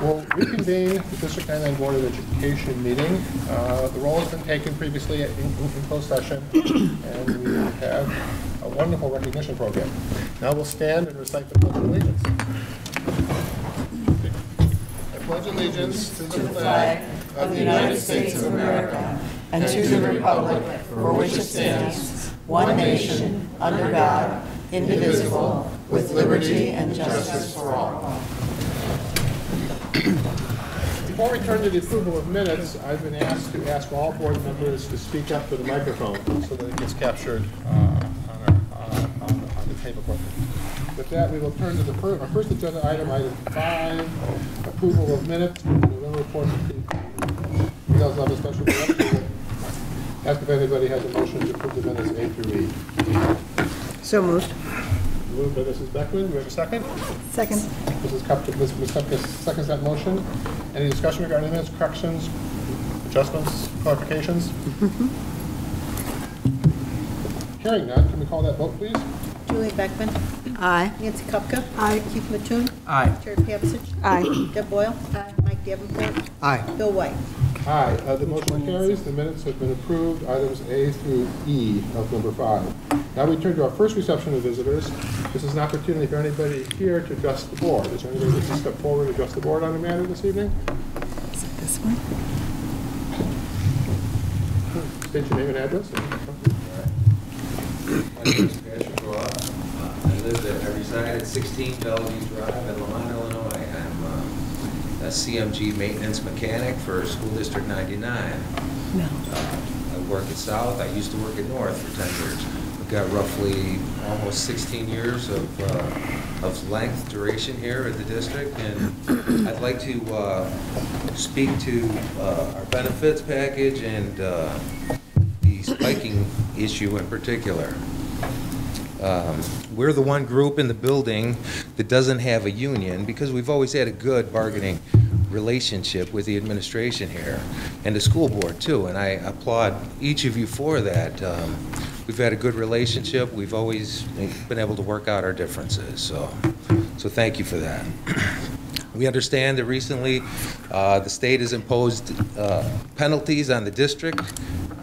We'll reconvene the District 99 Board of Education meeting. The roll has been taken previously in closed session, and we have a wonderful recognition program. Now we'll stand and recite the Pledge of Allegiance. I pledge allegiance to the flag of the United States of America and to the republic for which it stands, one nation, under God, indivisible, with liberty and justice for all. Before we turn to the approval of minutes, I've been asked to ask all board members to speak up to the microphone so that it gets captured on the tape equipment. With that, we will turn to our first agenda item, item 5, approval of minutes from November 14th, 2011 special election. Ask if anybody has a motion to approve the minutes A through E. So moved. Moved by Mrs. Beckman. Do we have a second? Second. Ms. Kupka seconds that motion. Any discussion regarding minutes, corrections, adjustments, clarifications? Hearing none, can we call that vote, please? Julie Beckman. Aye. Nancy Kupka. Aye. Keith Mattoon. Aye. Terry Papsich. Aye. Deb Boyle. Aye. Mike Davenport. Aye. Bill White. Aye. The motion carries. The minutes have been approved, items A through E of number 5. Now we turn to our first reception of visitors. This is an opportunity for anybody here to address the board. Is there anybody that can step forward and address the board on the matter this evening? Is it this one? State your name and address. My name is Patrick Ross. I reside at 16 Bellevue Drive in Lamont, Illinois. I'm a CMG maintenance mechanic for School District 99. No. I work at South. I used to work at North for 10 years. We've got roughly almost 16 years of length duration here at the district, and I'd like to speak to our benefits package and the spiking issue in particular. We're the one group in the building that doesn't have a union because we've always had a good bargaining relationship with the administration here and the school board too, and I applaud each of you for that. We've had a good relationship. We've always been able to work out our differences, so thank you for that. We understand that recently the state has imposed penalties on the district.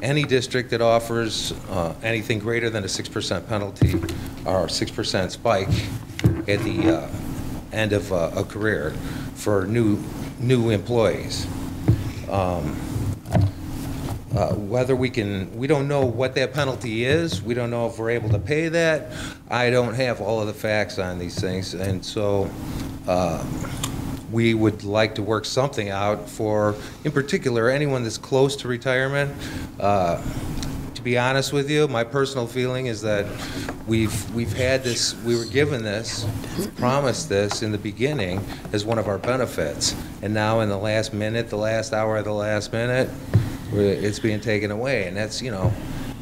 Any district that offers anything greater than a 6% penalty or 6% spike at the end of a career for new employees. Whether we don't know what that penalty is. We don't know if we're able to pay that. I don't have all of the facts on these things, and so we would like to work something out for, in particular, anyone that's close to retirement. To be honest with you, my personal feeling is that we've had this, we were given this, promised this in the beginning as one of our benefits, and now in the last minute, the last hour of the last minute, it's being taken away, and that's, you know,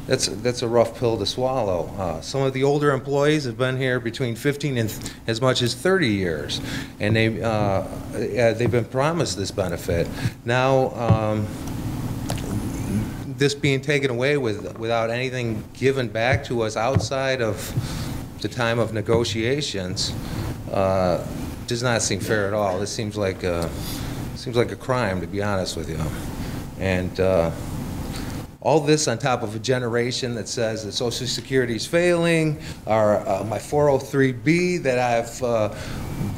that's a rough pill to swallow. Some of the older employees have been here between 15 and as much as 30 years, and they've been promised this benefit. Now, this being taken away without anything given back to us outside of the time of negotiations does not seem fair at all. This seems like a crime, to be honest with you, and. All this on top of a generation that says that Social Security is failing, or my 403B that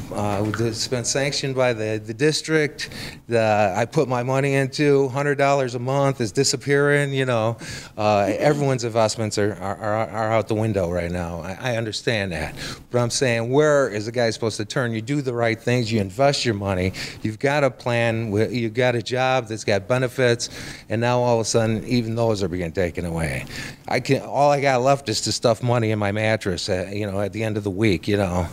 that's been sanctioned by the district, that I put my money into, $100 a month is disappearing. You know, everyone's investments are out the window right now. I understand that, but I'm saying, where is the guy supposed to turn? You do the right things, you invest your money, you've got a plan, you've got a job that's got benefits, and now all of a sudden, even those are being taken away. All I got left is to stuff money in my mattress, you know, at the end of the week, you know.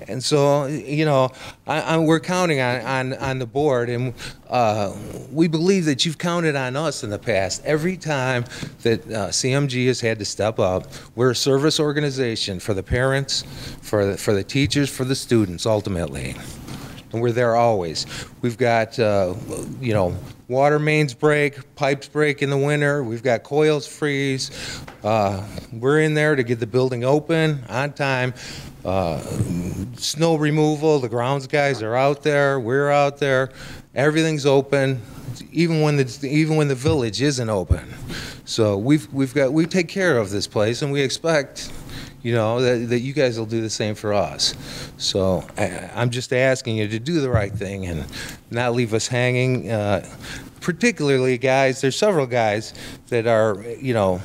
And so, you know, we're counting on the board, and we believe that you've counted on us in the past. Every time that CMG has had to step up, we're a service organization for the parents, for the teachers, for the students, ultimately. And we're there always. We've got, you know, water mains break, pipes break in the winter. We've got coils freeze. We're in there to get the building open on time. Snow removal, the grounds guys are out there, we're out there, everything's open, even when the village isn't open. So we take care of this place, and we expect, you know, that you guys will do the same for us. So I'm just asking you to do the right thing and not leave us hanging. Particularly, guys, there's several guys that are, you know,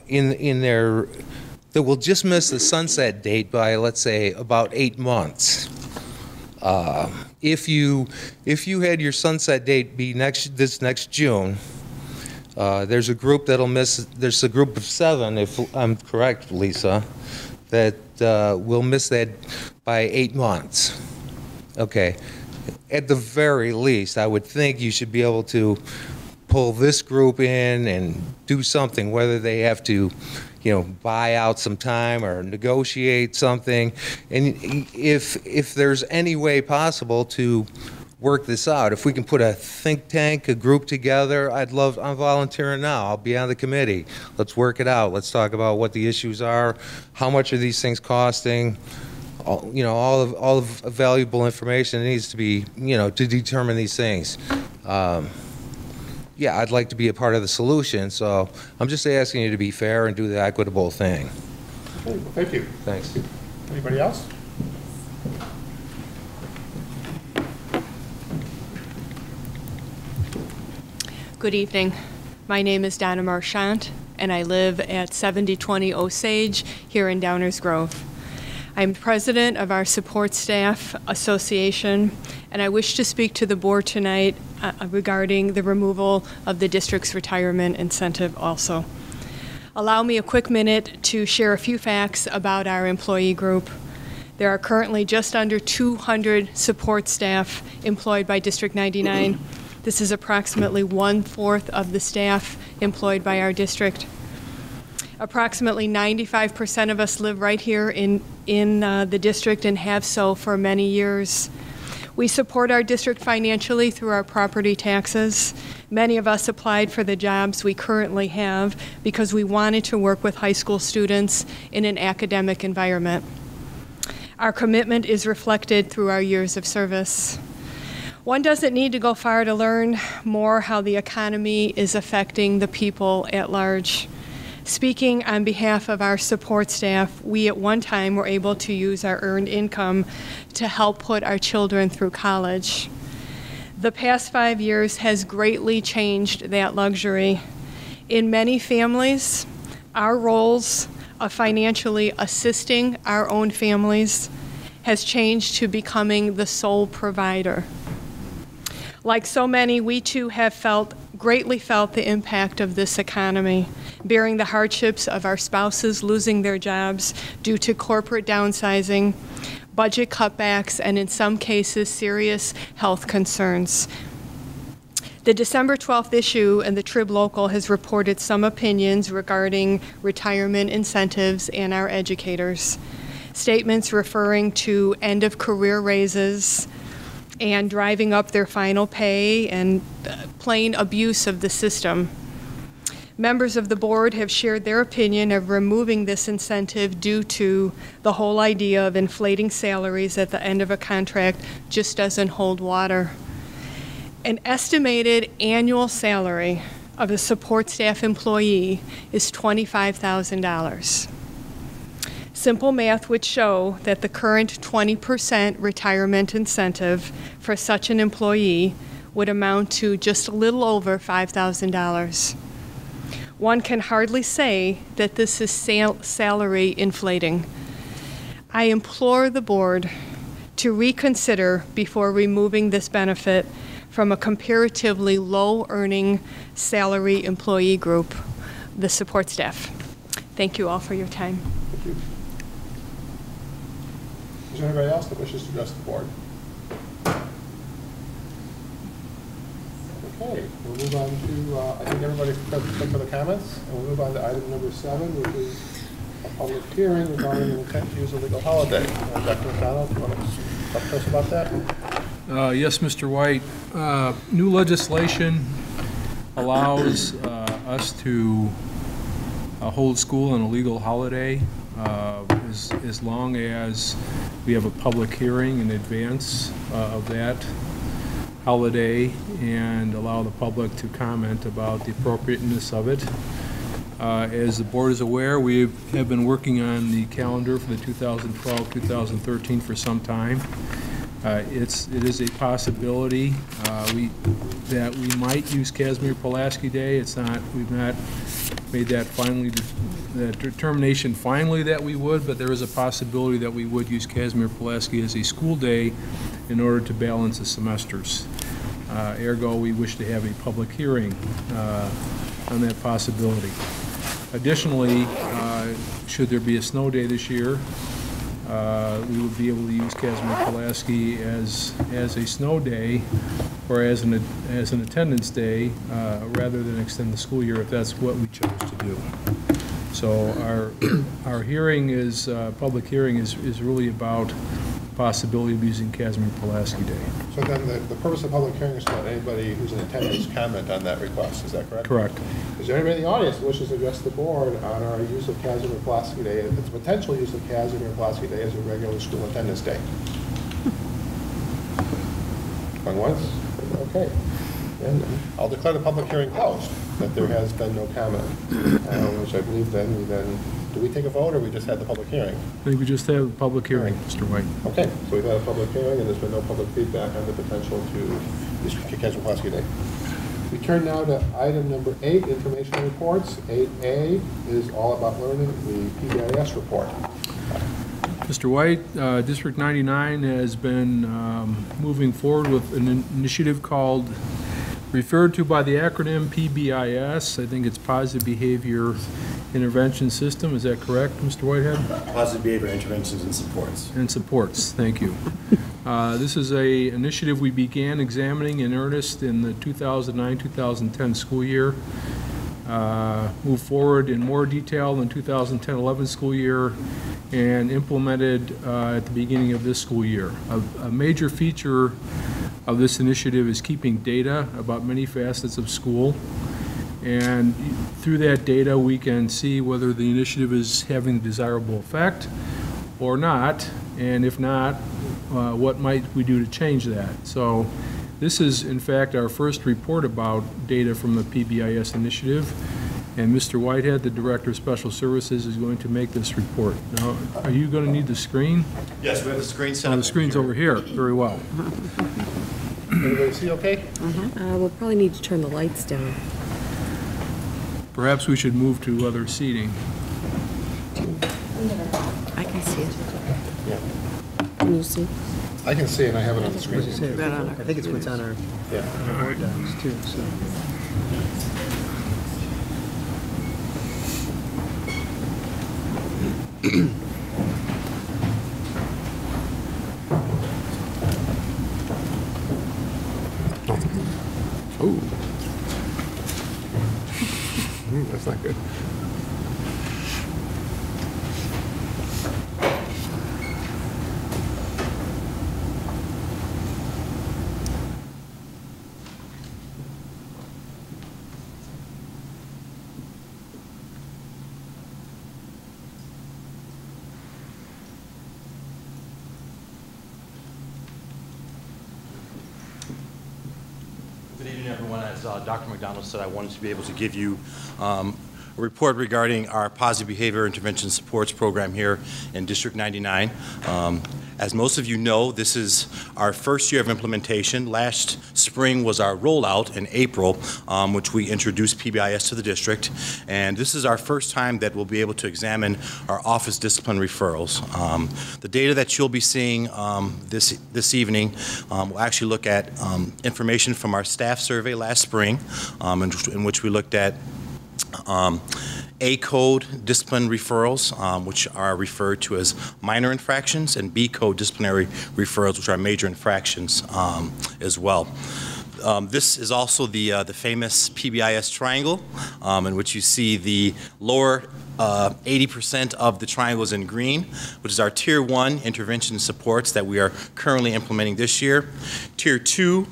in their, that will just miss the sunset date by, let's say, about 8 months. If you had your sunset date be this next June, there's a group that'll miss. There's a group of 7, if I'm correct, Lisa, that will miss that by 8 months. Okay. At the very least, I would think you should be able to pull this group in and do something, whether they have to, you know, buy out some time or negotiate something. And if there's any way possible to work this out, if we can put a think tank, a group together, I'm volunteering now. I'll be on the committee. Let's work it out. Let's talk about what the issues are. How much are these things costing? You know, all of valuable information needs to be, you know, to determine these things. Yeah, I'd like to be a part of the solution, so I'm just asking you to be fair and do the equitable thing. Okay, well, thank you. Thanks. Anybody else? Good evening. My name is Donna Marchant, and I live at 7020 Osage here in Downers Grove. I'm president of our Support Staff Association, and I wish to speak to the board tonight regarding the removal of the district's retirement incentive also. Allow me a quick minute to share a few facts about our employee group. There are currently just under 200 support staff employed by District 99. This is approximately 1/4 of the staff employed by our district. Approximately 95% of us live right here in the district and have so for many years. We support our district financially through our property taxes. Many of us applied for the jobs we currently have because we wanted to work with high school students in an academic environment. Our commitment is reflected through our years of service. One doesn't need to go far to learn more how the economy is affecting the people at large. Speaking on behalf of our support staff, we at one time were able to use our earned income to help put our children through college. The past 5 years has greatly changed that luxury. In many families, our roles of financially assisting our own families has changed to becoming the sole provider. Like so many, we too have greatly felt the impact of this economy, bearing the hardships of our spouses losing their jobs due to corporate downsizing, budget cutbacks, and in some cases, serious health concerns. The December 12th issue in the Trib Local has reported some opinions regarding retirement incentives and our educators. Statements referring to end-of-career raises and driving up their final pay and plain abuse of the system. Members of the board have shared their opinion of removing this incentive due to the whole idea of inflating salaries at the end of a contract just doesn't hold water. An estimated annual salary of a support staff employee is $25,000. Simple math would show that the current 20% retirement incentive for such an employee would amount to just a little over $5,000. One can hardly say that this is salary inflating. I implore the board to reconsider before removing this benefit from a comparatively low-earning salary employee group, the support staff. Thank you all for your time. Thank you. Is there anybody else that wishes to address the board? Okay, we'll move on to, I think everybody's present for the comments, and we'll move on to item number 7, which is a public hearing regarding the intent to use a legal holiday. Dr. McDonald, do you want to talk to us about that? Yes, Mr. White. New legislation allows us to hold school on a legal holiday as long as we have a public hearing in advance of that holiday and allow the public to comment about the appropriateness of it. As the board is aware, we have been working on the calendar for the 2012-2013 for some time. It is a possibility that we might use Casimir-Pulaski Day. We've not made that determination finally that we would, but there is a possibility that we would use Casimir-Pulaski as a school day in order to balance the semesters. Ergo, we wish to have a public hearing on that possibility. Additionally, should there be a snow day this year, we would be able to use Casimir-Pulaski as a snow day or as an attendance day rather than extend the school year if that's what we chose to do. So our hearing is, public hearing is really about the possibility of using Casimir-Pulaski Day. So then the purpose of public hearing is to let anybody who's in attendance comment on that request, is that correct? Correct. Is there anybody in the audience who wishes to address the board on our use of Casimir-Pulaski Day, the potential use of Casimir-Pulaski Day as a regular school attendance day? Going once? Okay. And I'll declare the public hearing closed, that there has been no comment, which I believe do we take a vote or we just had the public hearing? I think we just have a public hearing, Mr. White. Okay, so we've had a public hearing and there's been no public feedback on the potential to use Casimir-Pulaski Day. We turn now to item number 8, informational reports. 8A is all about learning, the PBIS report. Mr. White, District 99 has been moving forward with an initiative called, referred to by the acronym PBIS. I think it's Positive Behavior Intervention System. Is that correct, Mr. Whitehead? Positive Behavior Interventions and Supports. And supports, thank you. This is an initiative we began examining in earnest in the 2009-2010 school year. Moved forward in more detail in 2010-11 school year and implemented at the beginning of this school year. A major feature of this initiative is keeping data about many facets of school. And through that data, we can see whether the initiative is having a desirable effect or not, and if not, what might we do to change that. So this is, in fact, our first report about data from the PBIS initiative, and Mr. Whitehead, the Director of Special Services, is going to make this report. Now, are you going to need the screen? Yes, we have the screen set up. The screen's over here. Very well. Everybody see okay? We'll probably need to turn the lights down. Perhaps we should move to other seating. I can see it. Yeah. Can you see? I can see and I have it on the screen. I think it's what's on our board docs too, so. Ooh. That's not good. Good evening, everyone. As Dr. McDonald said, I wanted to be able to give you a report regarding our Positive Behavior Intervention Supports program here in District 99. As most of you know, this is our first year of implementation. Last spring was our rollout in April, which we introduced PBIS to the district. And this is our first time that we'll be able to examine our office discipline referrals. The data that you'll be seeing this evening will actually look at information from our staff survey last spring, in which we looked at A-code discipline referrals, which are referred to as minor infractions, and B-code disciplinary referrals, which are major infractions as well. This is also the famous PBIS triangle, in which you see the lower 80% of the triangles in green, which is our Tier 1 intervention supports that we are currently implementing this year. Tier 2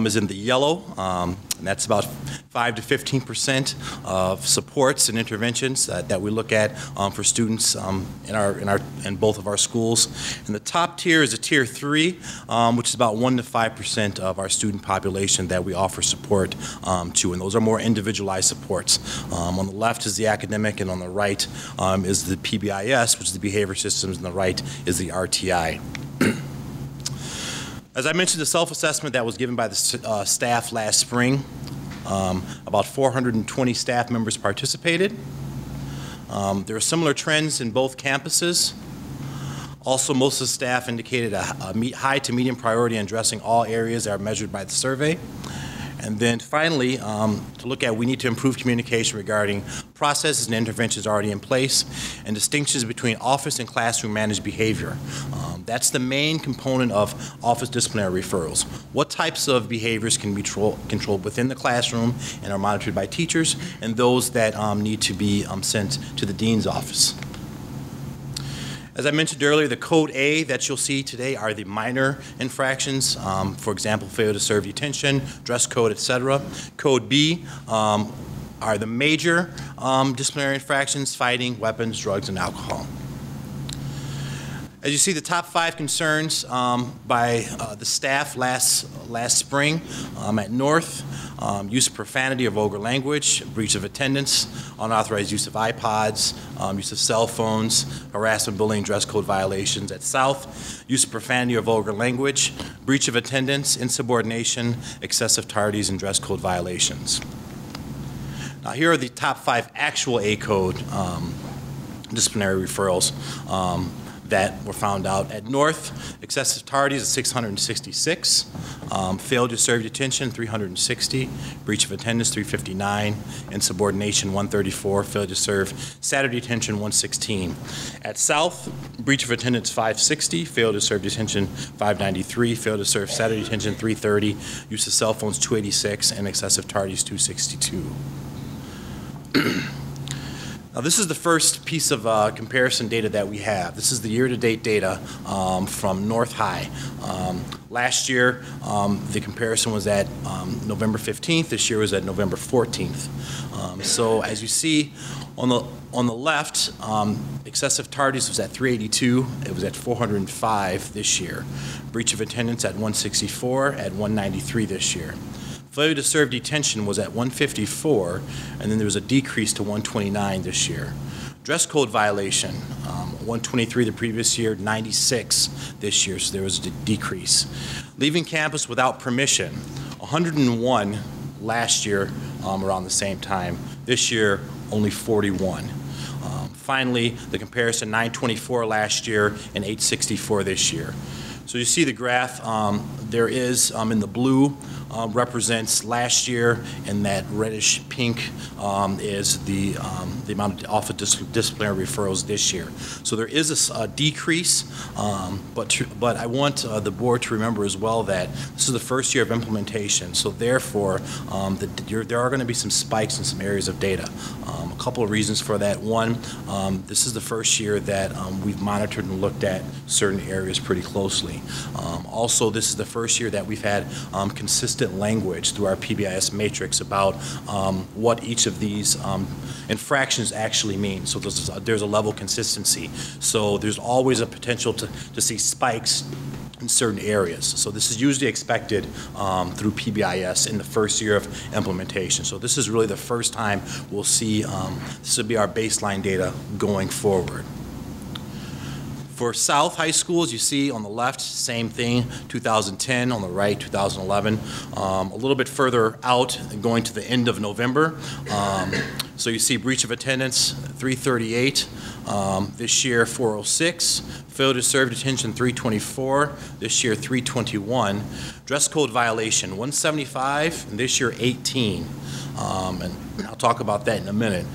is in the yellow, and that's about 5 to 15% of supports and interventions that we look at for students in both of our schools. And the top tier is a tier 3, which is about 1 to 5% of our student population that we offer support to, and those are more individualized supports. On the left is the academic, and on the right is the PBIS, which is the behavior systems, and the right is the RTI. As I mentioned, the self-assessment that was given by the staff last spring, about 420 staff members participated. There are similar trends in both campuses. Also, most of the staff indicated a high to medium priority in addressing all areas that are measured by the survey. And then finally, to look at, we need to improve communication regarding processes and interventions already in place and distinctions between office and classroom managed behavior. That's the main component of office disciplinary referrals. What types of behaviors can be controlled within the classroom and are monitored by teachers, and those that need to be sent to the dean's office. As I mentioned earlier, the Code A that you'll see today are the minor infractions, for example, failure to serve detention, dress code, etc. Code B are the major disciplinary infractions: fighting, weapons, drugs, and alcohol. As you see, the top 5 concerns by the staff last spring at North: use of profanity or vulgar language, breach of attendance, unauthorized use of iPods, use of cell phones, harassment, bullying, dress code violations. At South, use of profanity or vulgar language, breach of attendance, insubordination, excessive tardies, and dress code violations. Now, here are the top 5 actual A-code disciplinary referrals that were found out. At North, excessive tardies is 666, failure to serve detention 360, breach of attendance 359, insubordination 134, failure to serve Saturday detention 116. At South, breach of attendance 560, failure to serve detention 593, failure to serve Saturday detention 330, use of cell phones 286, and excessive tardies 262. Now, this is the first piece of comparison data that we have. This is the year-to-date data from North High. Last year, the comparison was at November 15th. This year was at November 14th. So as you see on the left, excessive tardies was at 382. It was at 405 this year. Breach of attendance at 164, at 193 this year. Failure to serve detention was at 154, and then there was a decrease to 129 this year. Dress code violation, 123 the previous year, 96 this year, so there was a decrease. Leaving campus without permission, 101 last year around the same time. This year, only 41. Finally, the comparison, 924 last year and 864 this year. So you see the graph, there is in the blue represents last year, and that reddish pink is the amount of office disciplinary referrals this year. So there is a decrease, but I want the board to remember as well that this is the first year of implementation. So therefore, there are going to be some spikes in some areas of data. A couple of reasons for that. One, this is the first year that we've monitored and looked at certain areas pretty closely. Also, this is the first year that we've had consistent language through our PBIS matrix about what each of these infractions actually mean. So there's a level of consistency. So there's always a potential to see spikes in certain areas. So this is usually expected through PBIS in the first year of implementation. So this is really the first time we'll see, this will be our baseline data going forward. For South high schools, you see on the left, same thing, 2010, on the right, 2011. A little bit further out, going to the end of November. So you see breach of attendance, 338. This year, 406. Failure to serve detention, 324. This year, 321. Dress code violation, 175, and this year, 18. And I'll talk about that in a minute.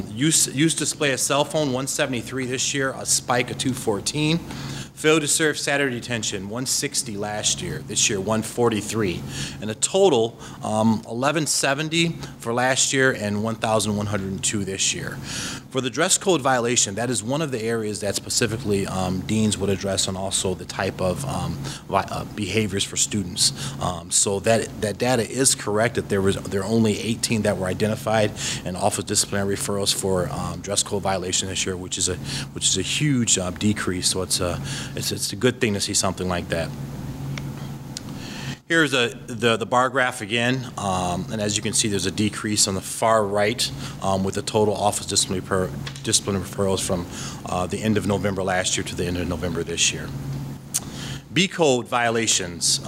Use display a cell phone, 173 this year, a spike of 214. Failure to serve Saturday detention, 160 last year. This year, 143. And a total, 1170 for last year and 1,102 this year. For the dress code violation, that is one of the areas that specifically deans would address, and also the type of behaviors for students. So that data is correct, that there are only 18 that were identified and office disciplinary referrals for dress code violation this year, which is a huge decrease. So it's a good thing to see something like that. Here's the bar graph again, and as you can see, there's a decrease on the far right with the total office disciplinary referrals from the end of November last year to the end of November this year. B code violations,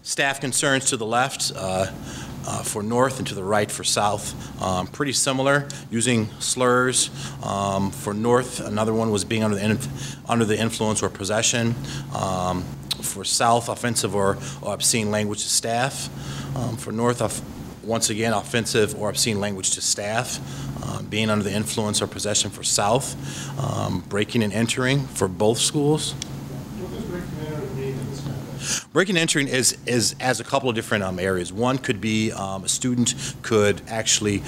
staff concerns to the left for North and to the right for South, pretty similar, using slurs. For North, another one was being under the influence or possession. For South, offensive or obscene language to staff. For North, once again, offensive or obscene language to staff. Being under the influence or possession for South. Breaking and entering for both schools. What does breaking and entering mean in this context? Breaking and entering is as a couple of different areas. One could be a student could actually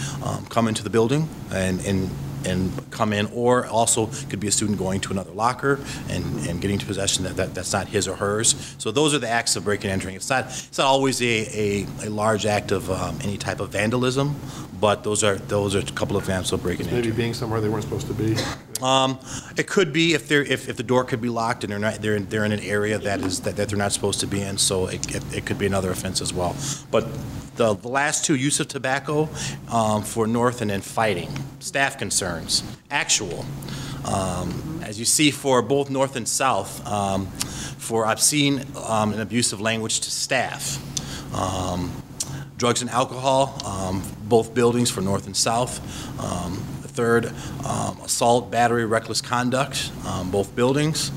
come into the building and come in, or also could be a student going to another locker and getting to possession that's not his or hers. So those are the acts of breaking and entering. It's not always a large act of any type of vandalism, but those are a couple of examples of breaking and Maybe entering. being somewhere they weren't supposed to be. It could be if the door could be locked and they're in an area that they're not supposed to be in. So it could be another offense as well. But the last two, use of tobacco for North, and then fighting, staff concerns, actual. As you see for both North and South, for obscene and abusive language to staff. Drugs and alcohol, both buildings for North and South. Third, assault, battery, reckless conduct, both buildings.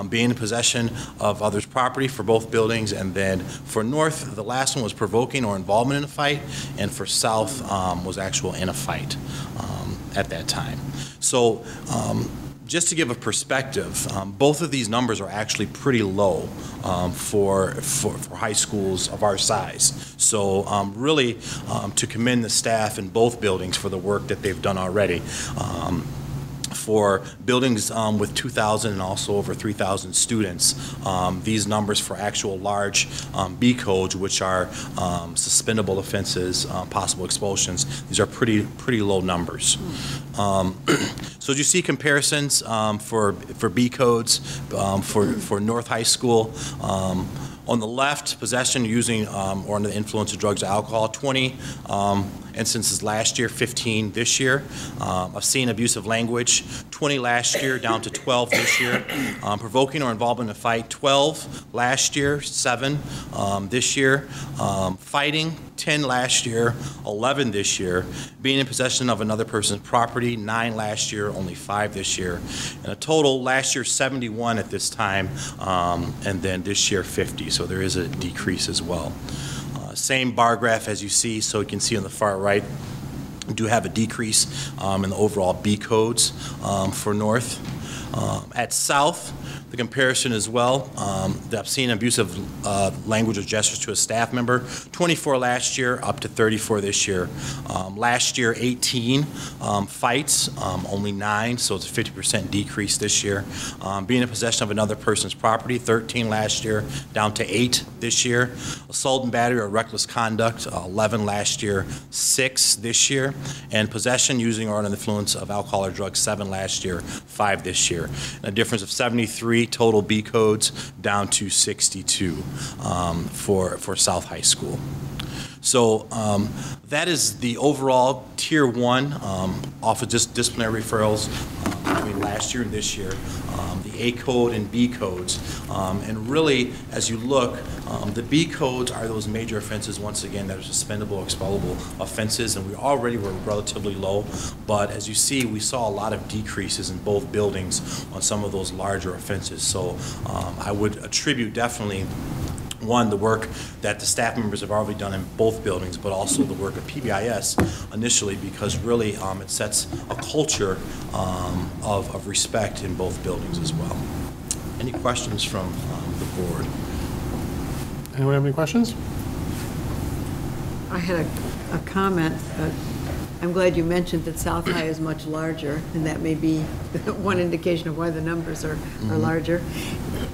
Being in possession of others' property for both buildings. And then for North, the last one was provoking or involvement in a fight, and for South was actual in a fight at that time. So just to give a perspective, both of these numbers are actually pretty low for high schools of our size. So really to commend the staff in both buildings for the work that they've done already. For buildings with 2,000 and also over 3,000 students, these numbers for actual large B codes, which are suspendable offenses, possible expulsions, these are pretty low numbers. So as you see comparisons for B codes for North High School, on the left, possession using or under the influence of drugs or alcohol, 20 instances last year, 15 this year. Obscene abusive language, 20 last year, down to 12 this year. Provoking or involvement in a fight, 12 last year, 7 this year. Fighting, 10 last year, 11 this year. Being in possession of another person's property, 9 last year, only 5 this year. And a total last year 71 at this time, and then this year 50. So there is a decrease as well. Same bar graph as you see, so you can see on the far right, we do have a decrease in the overall B codes for North. At South, the comparison as well, the obscene abusive language or gestures to a staff member, 24 last year, up to 34 this year. Last year, 18 fights, only 9, so it's a 50% decrease this year. Being in possession of another person's property, 13 last year, down to 8 this year. Assault and battery or reckless conduct, 11 last year, 6 this year. And possession using or under the influence of alcohol or drugs, 7 last year, 5 this year. A difference of 73 total B codes down to 62 for South High School. So that is the overall Tier 1 office disciplinary referrals between last year and this year, the A code and B codes. And really, as you look, the B codes are those major offenses, once again, that are suspendable, expellable offenses, and we already were relatively low. But as you see, we saw a lot of decreases in both buildings on some of those larger offenses. So I would attribute definitely one, the work that the staff members have already done in both buildings, but also the work of PBIS initially, because really it sets a culture of respect in both buildings as well. Any questions from the board? Anyone have any questions? I had a comment, but I'm glad you mentioned that South High is much larger, and that may be one indication of why the numbers are larger.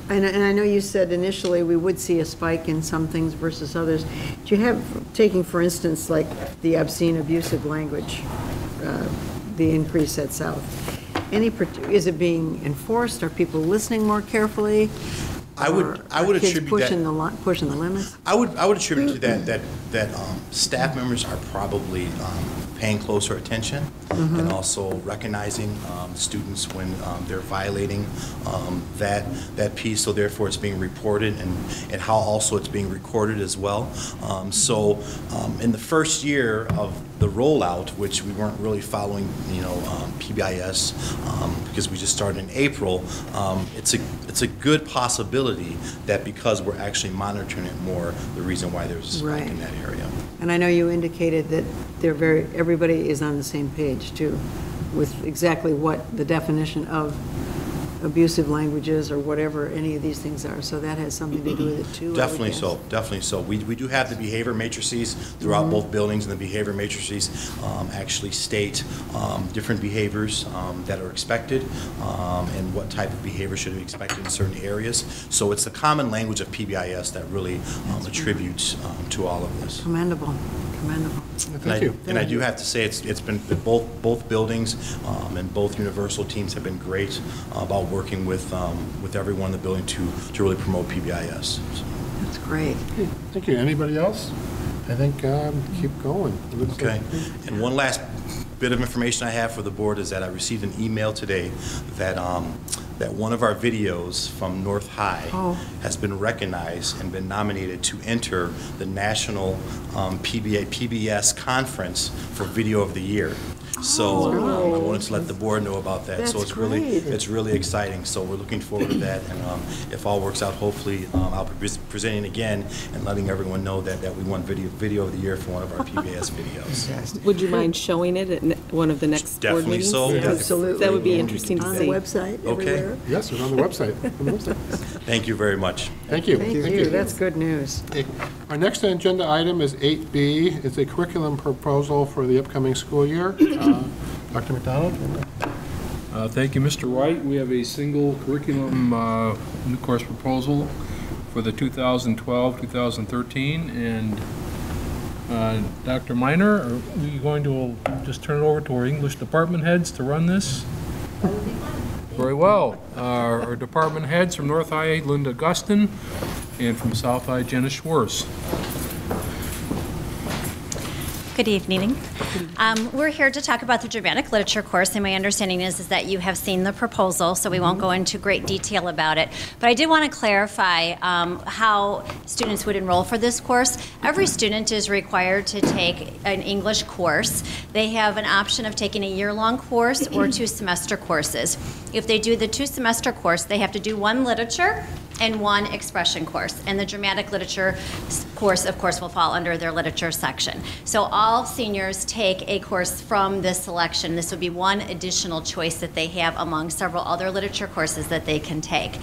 And I know you said initially we would see a spike in some things versus others. Do you have, taking for instance, like the obscene, abusive language, the increase at South, is it being enforced? Are people listening more carefully? I would attribute that. Pushing the limits? I would attribute to that staff members are probably paying closer attention and also recognizing students when they're violating that piece. So therefore, it's being reported and how also it's being recorded as well. So in the first year of the rollout, which we weren't really following, PBIS because we just started in April, it's a good possibility that because we're actually monitoring it more, the reason why there's a spike in that area. And I know you indicated that everybody is on the same page too, with exactly what the definition of abusive languages or whatever any of these things are. So that has something to do with it too. Definitely so. We do have the behavior matrices throughout both buildings, and the behavior matrices actually state different behaviors that are expected and what type of behavior should be expected in certain areas. So it's the common language of PBIS that really attributes to all of this. Commendable. Thank you. And I do have to say it's been both buildings and both Universal teams have been great about working with everyone in the building to really promote PBIS. So. That's great. Okay, thank you. Anybody else? I think keep going. Okay. And one last bit of information I have for the board is that I received an email today that that one of our videos from North High has been recognized and been nominated to enter the National PBS Conference for Video of the Year. So I wanted to let the board know about that. That's so it's really exciting. So we're looking forward to that, and if all works out, hopefully I'll be presenting again and letting everyone know that we won video of the year for one of our PBS videos. Would you mind showing it at one of the next board Definitely meetings? so. Absolutely. That would be interesting to On see. the website, Okay. everywhere. Yes, it's on the website. Thank you very much. Thank you. Thank you. That's good news. Our next agenda item is 8B. It's a curriculum proposal for the upcoming school year. Dr. McDonald? Thank you, Mr. White. We have a single curriculum new course proposal for the 2012-2013, and Dr. Miner, are we going to just turn it over to our English department heads to run this? Very well. Our department heads from North High, Linda Gustin, and from South High, Jenna Schwartz. Good evening. We're here to talk about the dramatic literature course, and my understanding is that you have seen the proposal, so we won't go into great detail about it. But I did want to clarify how students would enroll for this course. Every student is required to take an English course. They have an option of taking a year-long course or 2 semester courses. If they do the 2 semester course, they have to do 1 literature and 1 expression course. And the dramatic literature course, of course, will fall under their literature section. So all seniors take a course from this selection. This would be 1 additional choice that they have among several other literature courses that they can take.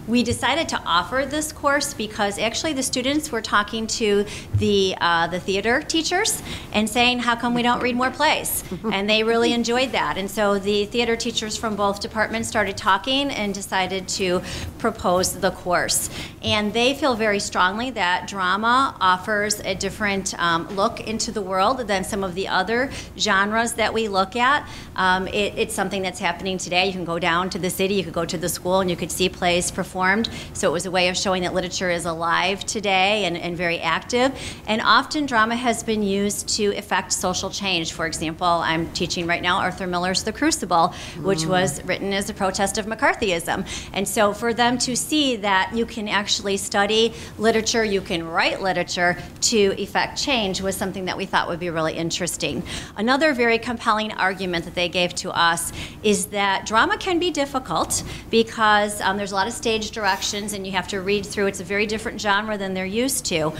We decided to offer this course because actually the students were talking to the theater teachers and saying, how come we don't read more plays? And they really enjoyed that. And so the theater teachers from both departments started talking and decided to propose the course. And they feel very strongly that drama offers a different look into the world than some of the other genres that we look at. It's something that's happening today. You can go down to the city, you could go to the school, and you could see plays performed. So it was a way of showing that literature is alive today and very active. And often drama has been used to effect social change. For example, I'm teaching right now Arthur Miller's The Crucible, which was written as a protest of McCarthyism. And so for them to see that you can actually study literature, you can write literature to effect change was something that we thought would be really interesting. Another very compelling argument that they gave to us is that drama can be difficult because there's a lot of stage stage directions and you have to read through. It's a very different genre than they're used to.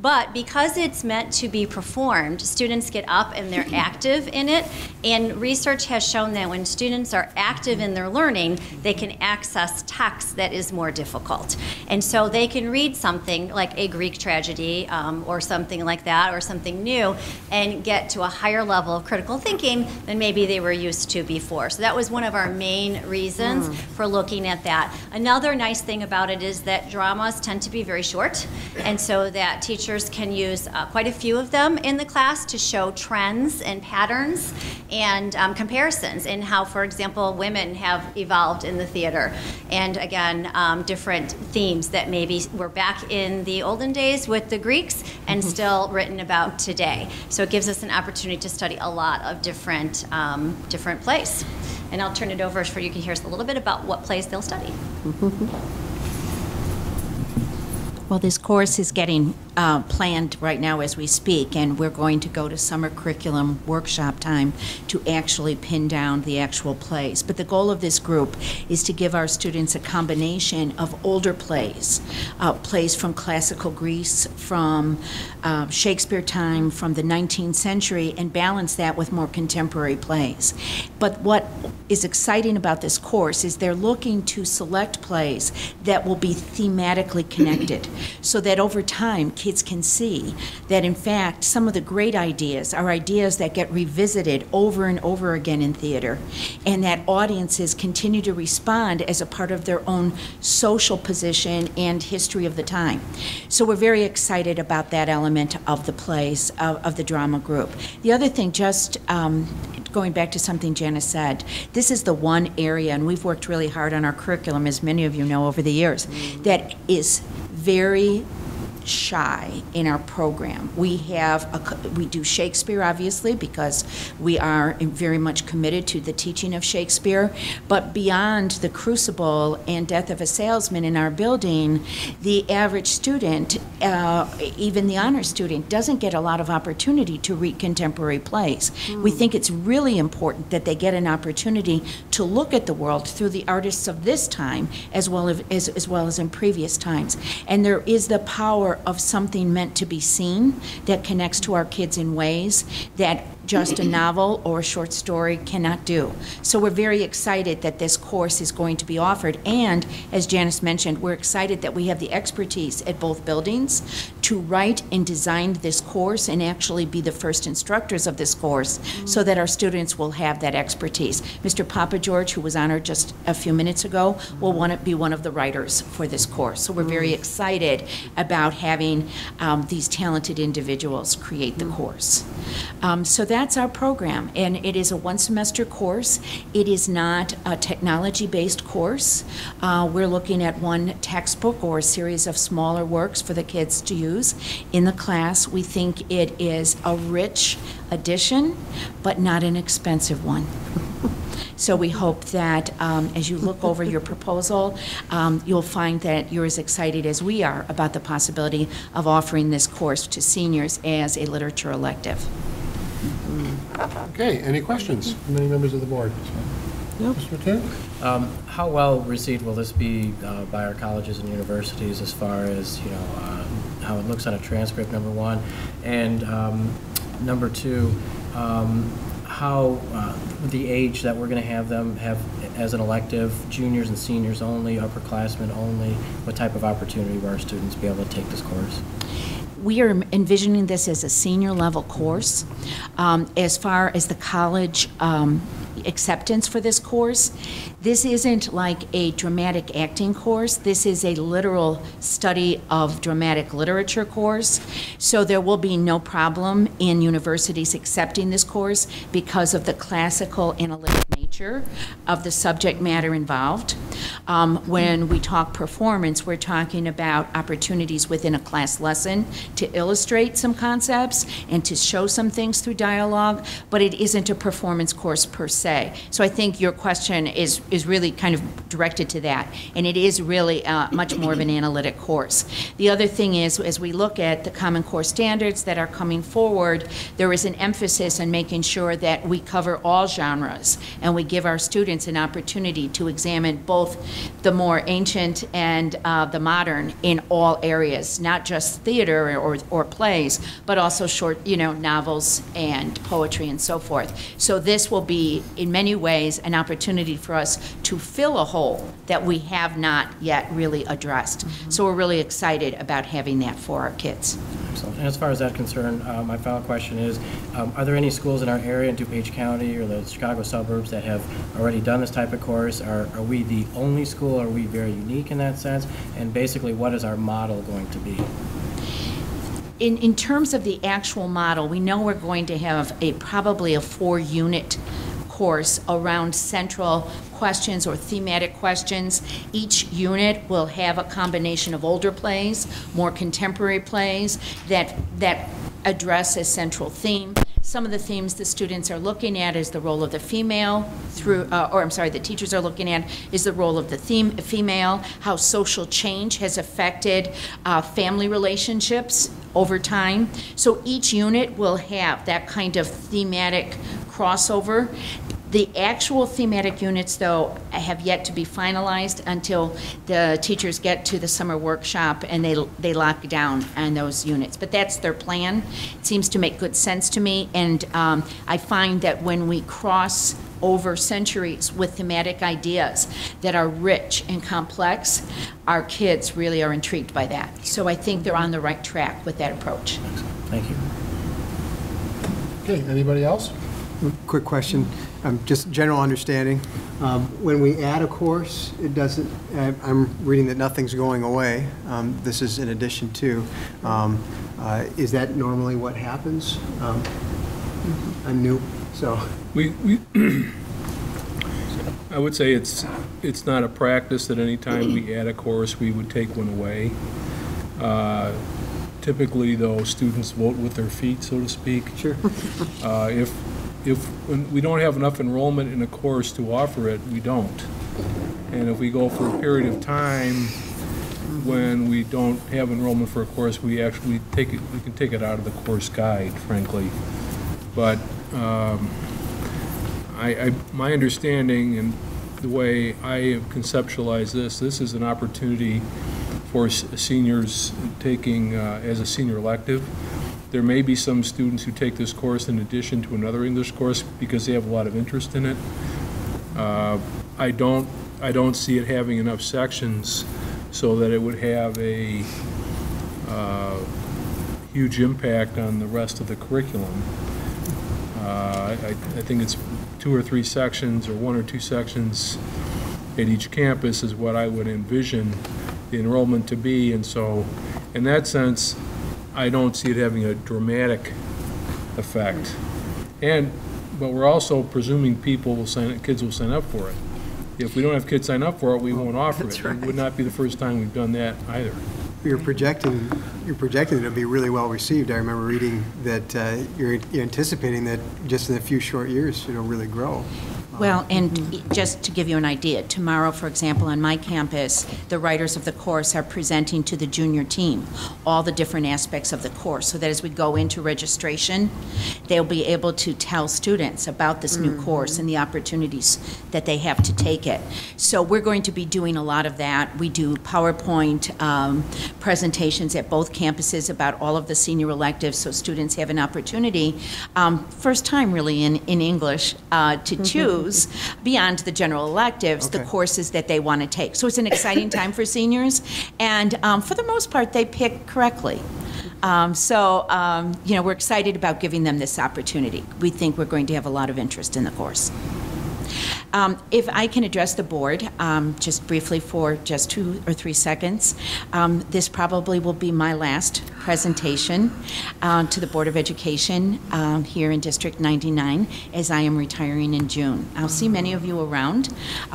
But because it's meant to be performed, students get up and they're active in it. And research has shown that when students are active in their learning, they can access text that is more difficult. And so they can read something like a Greek tragedy or something like that, or something new, and get to a higher level of critical thinking than maybe they were used to before. So that was one of our main reasons for looking at that. Another nice thing about it is that dramas tend to be very short, and so that teachers can use quite a few of them in the class to show trends and patterns and comparisons in how, for example, women have evolved in the theater. And again, different themes that maybe were back in the olden days with the Greeks and still written about today. So it gives us an opportunity to study a lot of different plays. And I'll turn it over for you to hear a little bit about what plays they'll study. Well, this course is getting planned right now as we speak, and we're going to go to summer curriculum workshop time to actually pin down the actual plays. But the goal of this group is to give our students a combination of older plays, plays from classical Greece, from Shakespeare time, from the 19th century, and balance that with more contemporary plays. But what is exciting about this course is they're looking to select plays that will be thematically connected, so that over time kids can see that in fact some of the great ideas are ideas that get revisited over and over again in theater, and that audiences continue to respond as a part of their own social position and history of the time. So we're very excited about that element of the plays of the drama group. The other thing, just going back to something Janice said, this is the one area, and we've worked really hard on our curriculum, as many of you know, over the years, that is very shy in our program. We do Shakespeare, obviously, because we are very much committed to the teaching of Shakespeare, but beyond the Crucible and Death of a Salesman in our building, the average student, even the honor student, doesn't get a lot of opportunity to read contemporary plays. We think it's really important that they get an opportunity to look at the world through the artists of this time as well as in previous times. And there is the power of something meant to be seen that connects to our kids in ways that just a novel or a short story cannot do. So we're very excited that this course is going to be offered, and as Janice mentioned, we're excited that we have the expertise at both buildings to write and design this course and actually be the first instructors of this course so that our students will have that expertise. Mr. Papa George, who was honored just a few minutes ago, will want to be one of the writers for this course. So we're very excited about having these talented individuals create the course. So that's our program, and it is a one-semester course. It is not a technology-based course. We're looking at one textbook or a series of smaller works for the kids to use in the class. We think it is a rich addition, but not an expensive one. So we hope that as you look over your proposal, you'll find that you're as excited as we are about the possibility of offering this course to seniors as a literature elective. Okay, any questions from any members of the board? No. Mr. Mateo? How well received will this be by our colleges and universities as far as, how it looks on a transcript, number one, and number two, how the age that we're going to have them have as an elective, juniors and seniors only, upperclassmen only, what type of opportunity will our students be able to take this course? We are envisioning this as a senior level course. As far as the college acceptance for this course, this isn't like a dramatic acting course. This is a literal study of dramatic literature course. So there will be no problem in universities accepting this course because of the classical analytic nature of the subject matter involved. When we talk performance, we're talking about opportunities within a class lesson to illustrate some concepts and to show some things through dialogue, but it isn't a performance course per se. So I think your question is really kind of directed to that, and it is really much more of an analytic course. The other thing is, as we look at the Common Core standards that are coming forward, there is an emphasis on making sure that we cover all genres, and we give our students an opportunity to examine both the more ancient and the modern in all areas, not just theater or plays, but also short, novels and poetry and so forth. So this will be, in many ways, an opportunity for us to fill a hole that we have not yet really addressed. So we're really excited about having that for our kids. Excellent. And as far as that concerned, my final question is, are there any schools in our area in DuPage County or the Chicago suburbs that have already done this type of course? Are we the only school? Are we very unique in that sense? And basically, what is our model going to be? In terms of the actual model, we know we're going to have probably a 4-unit course around central questions or thematic questions. Each unit will have a combination of older plays, more contemporary plays that address a central theme. Some of the themes the students are looking at is the role of the female the teachers are looking at is the role of the female, how social change has affected family relationships over time. So each unit will have that kind of thematic crossover. The actual thematic units, though, have yet to be finalized until the teachers get to the summer workshop and they lock down on those units. But that's their plan. It seems to make good sense to me, and I find that when we cross over centuries with thematic ideas that are rich and complex, our kids really are intrigued by that. So I think they're on the right track with that approach. Thank you. Okay, anybody else? Quick question, just general understanding. When we add a course, it doesn't, I'm reading that nothing's going away. This is in addition to. Is that normally what happens? I'm new, so. I would say it's not a practice that any time we add a course, we would take one away. Typically, though, students vote with their feet, so to speak. Sure. If we don't have enough enrollment in a course to offer it, we don't. And if we go for a period of time when we don't have enrollment for a course, we can take it out of the course guide, frankly. But my understanding and the way I have conceptualized this is an opportunity for seniors taking as a senior elective. There may be some students who take this course in addition to another English course because they have a lot of interest in it. I don't see it having enough sections so that it would have a huge impact on the rest of the curriculum. I think it's 2 or 3 sections or 1 or 2 sections at each campus is what I would envision the enrollment to be, and so in that sense I don't see it having a dramatic effect. But we're also presuming kids will sign up for it. If we don't have kids sign up for it, we won't offer it. Right. It would not be the first time we've done that either. You're projecting it to be really well received. I remember reading that you're anticipating that just in a few short years it'll really grow. Well, and just to give you an idea, tomorrow, for example, on my campus, the writers of the course are presenting to the junior team all the different aspects of the course, so that as we go into registration, they'll be able to tell students about this new course and the opportunities that they have to take it. So we're going to be doing a lot of that. We do PowerPoint presentations at both campuses about all of the senior electives, so students have an opportunity, first time really in English, to choose beyond the general electives, the courses that they want to take. So it's an exciting time for seniors, and for the most part, they pick correctly. We're excited about giving them this opportunity. We think we're going to have a lot of interest in the course. If I can address the board just briefly for just 2 or 3 seconds, this probably will be my last presentation to the Board of Education here in District 99 as I am retiring in June. I'll see many of you around,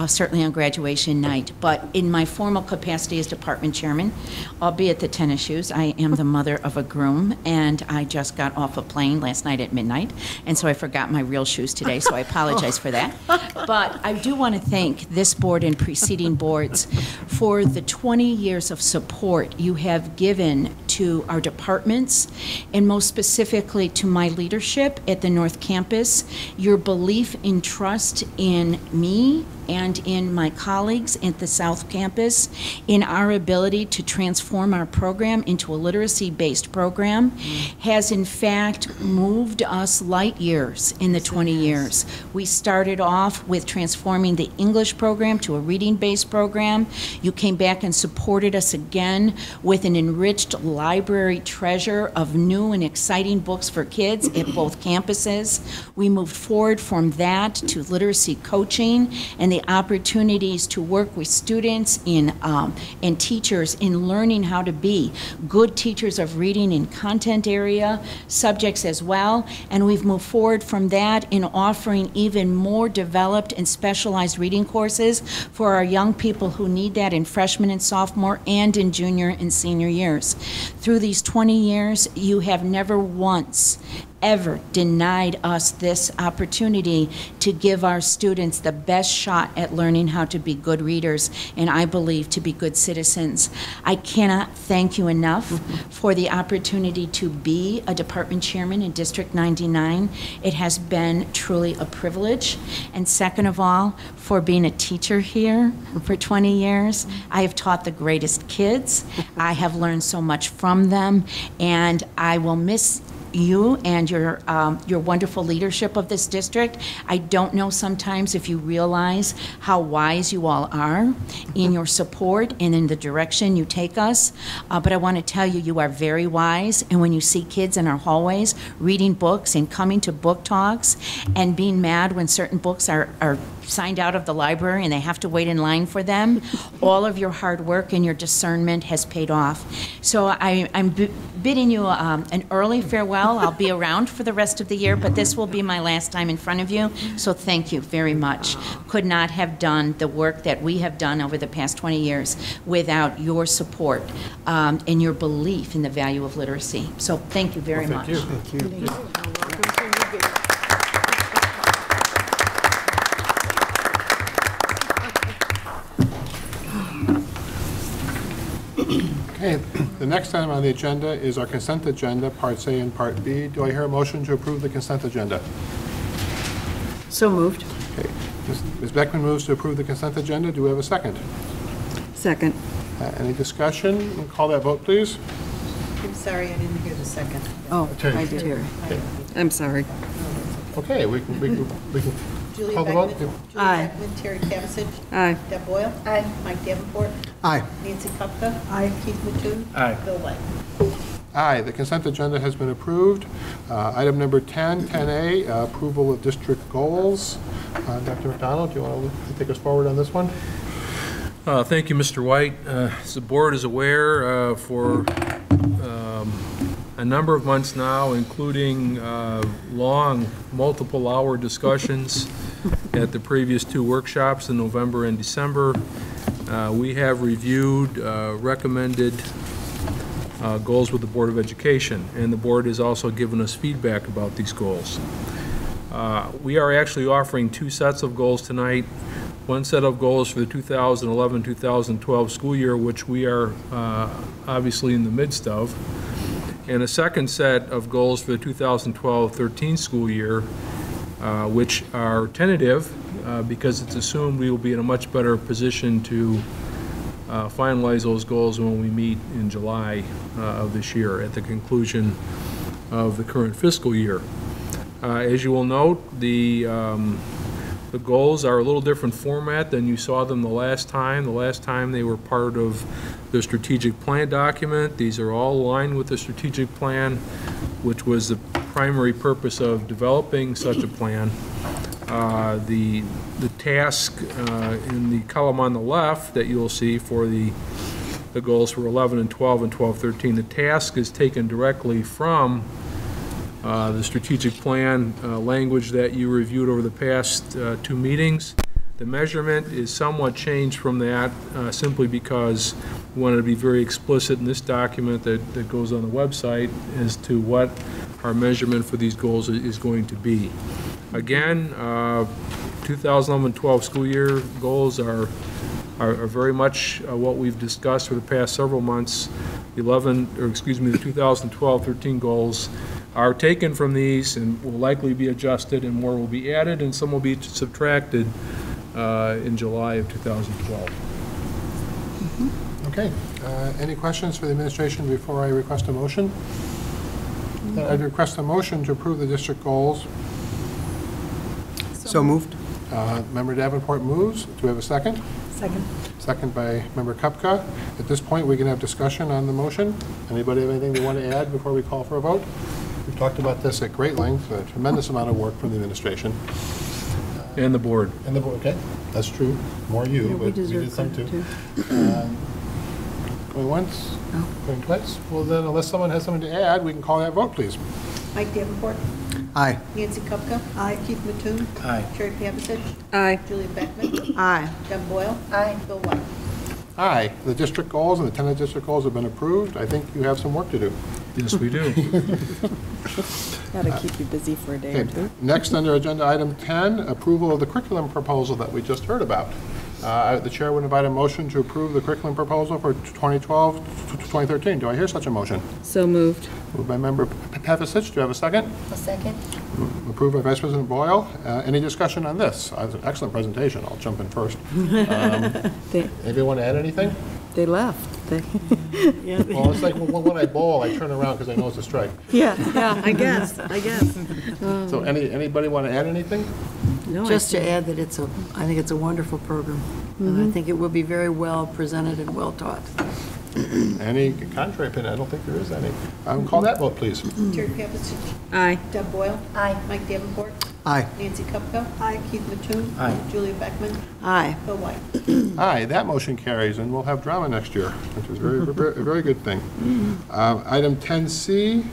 certainly on graduation night, but in my formal capacity as department chairman, albeit the tennis shoes, I am the mother of a groom, and I just got off a plane last night at midnight, and so I forgot my real shoes today, so I apologize for that. But I do want to thank this board and preceding boards for the 20 years of support you have given to our departments, and most specifically to my leadership at the North Campus. Your belief and trust in me and in my colleagues at the South Campus in our ability to transform our program into a literacy-based program has in fact moved us light years in the 20 years. We started off with transforming the English program to a reading-based program. You came back and supported us again with an enriched library treasure of new and exciting books for kids at both campuses. We moved forward from that to literacy coaching and the opportunities to work with students and teachers in learning how to be good teachers of reading in content area subjects as well. And we've moved forward from that in offering even more developed and specialized reading courses for our young people who need that in freshman and sophomore and in junior and senior years. Through these 20 years, you have never once ever denied us this opportunity to give our students the best shot at learning how to be good readers and I believe to be good citizens. I cannot thank you enough for the opportunity to be a department chairman in District 99. It has been truly a privilege. And second of all, for being a teacher here for 20 years. I have taught the greatest kids. I have learned so much from them, and I will miss you and your wonderful leadership of this district. I don't know sometimes if you realize how wise you all are in your support and in the direction you take us, but I want to tell you, you are very wise, and when you see kids in our hallways reading books and coming to book talks and being mad when certain books are signed out of the library and they have to wait in line for them, all of your hard work and your discernment has paid off. So I'm bidding you an early farewell. I'll be around for the rest of the year, but this will be my last time in front of you, so thank you very much. Could not have done the work that we have done over the past 20 years without your support and your belief in the value of literacy. So thank you very much. Thank you. Thank you. Okay, the next item on the agenda is our consent agenda, Parts A and Part B. Do I hear a motion to approve the consent agenda? So moved. Okay, Ms. Beckman moves to approve the consent agenda. Do we have a second? Second. Any discussion? We'll call that vote, please. I'm sorry, I didn't hear the second. Oh, I did hear. I'm sorry. Okay, we can Julia call the Beckman. vote. Julia Aye. Beckman, Terry Kavasich. Aye. Deb Boyle. Aye. Mike Davenport. Aye. Nancy Kupka. Aye. Keith Mattoon. Aye. Bill White. Aye, the consent agenda has been approved. Item number 10, 10A, approval of district goals. Dr. McDonald, do you want to take us forward on this one? Thank you, Mr. White. As the board is aware, for a number of months now, including long, multiple-hour discussions at the previous two workshops in November and December, we have reviewed recommended goals with the Board of Education, and the board has also given us feedback about these goals. We are actually offering two sets of goals tonight. One set of goals for the 2011-2012 school year, which we are obviously in the midst of, and a second set of goals for the 2012-13 school year, which are tentative because it's assumed we will be in a much better position to finalize those goals when we meet in July of this year at the conclusion of the current fiscal year. As you will note, the goals are a little different format than you saw them the last time. The last time they were part of the strategic plan document. These are all aligned with the strategic plan, which was the primary purpose of developing such a plan. The task in the column on the left that you'll see for the goals for 11 and 12 and 12-13, the task is taken directly from the strategic plan language that you reviewed over the past two meetings. The measurement is somewhat changed from that simply because we wanted to be very explicit in this document that goes on the website as to what our measurement for these goals is going to be. Again, 2011-12 school year goals are very much what we've discussed for the past several months. the 2012-13 goals are taken from these and will likely be adjusted, and more will be added, and some will be subtracted in July of 2012. Okay. Any questions for the administration before I request a motion? I'd request a motion to approve the district goals. So moved. Member Davenport moves. Do we have a second? Second. Second by Member Kupka. At this point, we can have discussion on the motion. Anybody have anything they want to add before we call for a vote? We've talked about this at great length, a tremendous amount of work from the administration. And the board. And the board, okay. That's true. More you, Yeah, but we did some too. Going once? No. Going twice? Well, then, unless someone has something to add, we can call that vote, please. Mike Davenport. Aye. Nancy Kupka. Aye. Keith Mattoon. Aye. Sherry Pavasich. Aye. Julia Beckman. Aye. Deb Boyle. Aye. Bill White. Aye. The district goals and the tentative district goals have been approved. I think you have some work to do. Yes, we do. Gotta keep you busy for a day or Okay. two. Next, under agenda item 10, approval of the curriculum proposal that we just heard about. The chair would invite a motion to approve the curriculum proposal for 2012 to 2013. Do I hear such a motion? So moved. Moved by Member Pavasich. Do you have a second? A second. Approved by Vice President Boyle. Any discussion on this? It's an excellent presentation. I'll jump in first. Anybody want to add anything? They left. Well, it's like when I bowl, I turn around because I know it's a strike. Yeah, I guess. So anybody want to add anything? No, Just to add that I think it's a wonderful program. And I think it will be very well presented and well taught. Any contrary opinion? I don't think there is any. Call that vote, please. Sherry Pavasich. Aye. Deb Boyle. Aye. Mike Davenport. Aye. Nancy Kupka. Aye. Keith Mattoon. Aye. Julia Beckman. Aye. Bill White. Aye, that motion carries, and we'll have drama next year, which is a very good thing. Item 10C,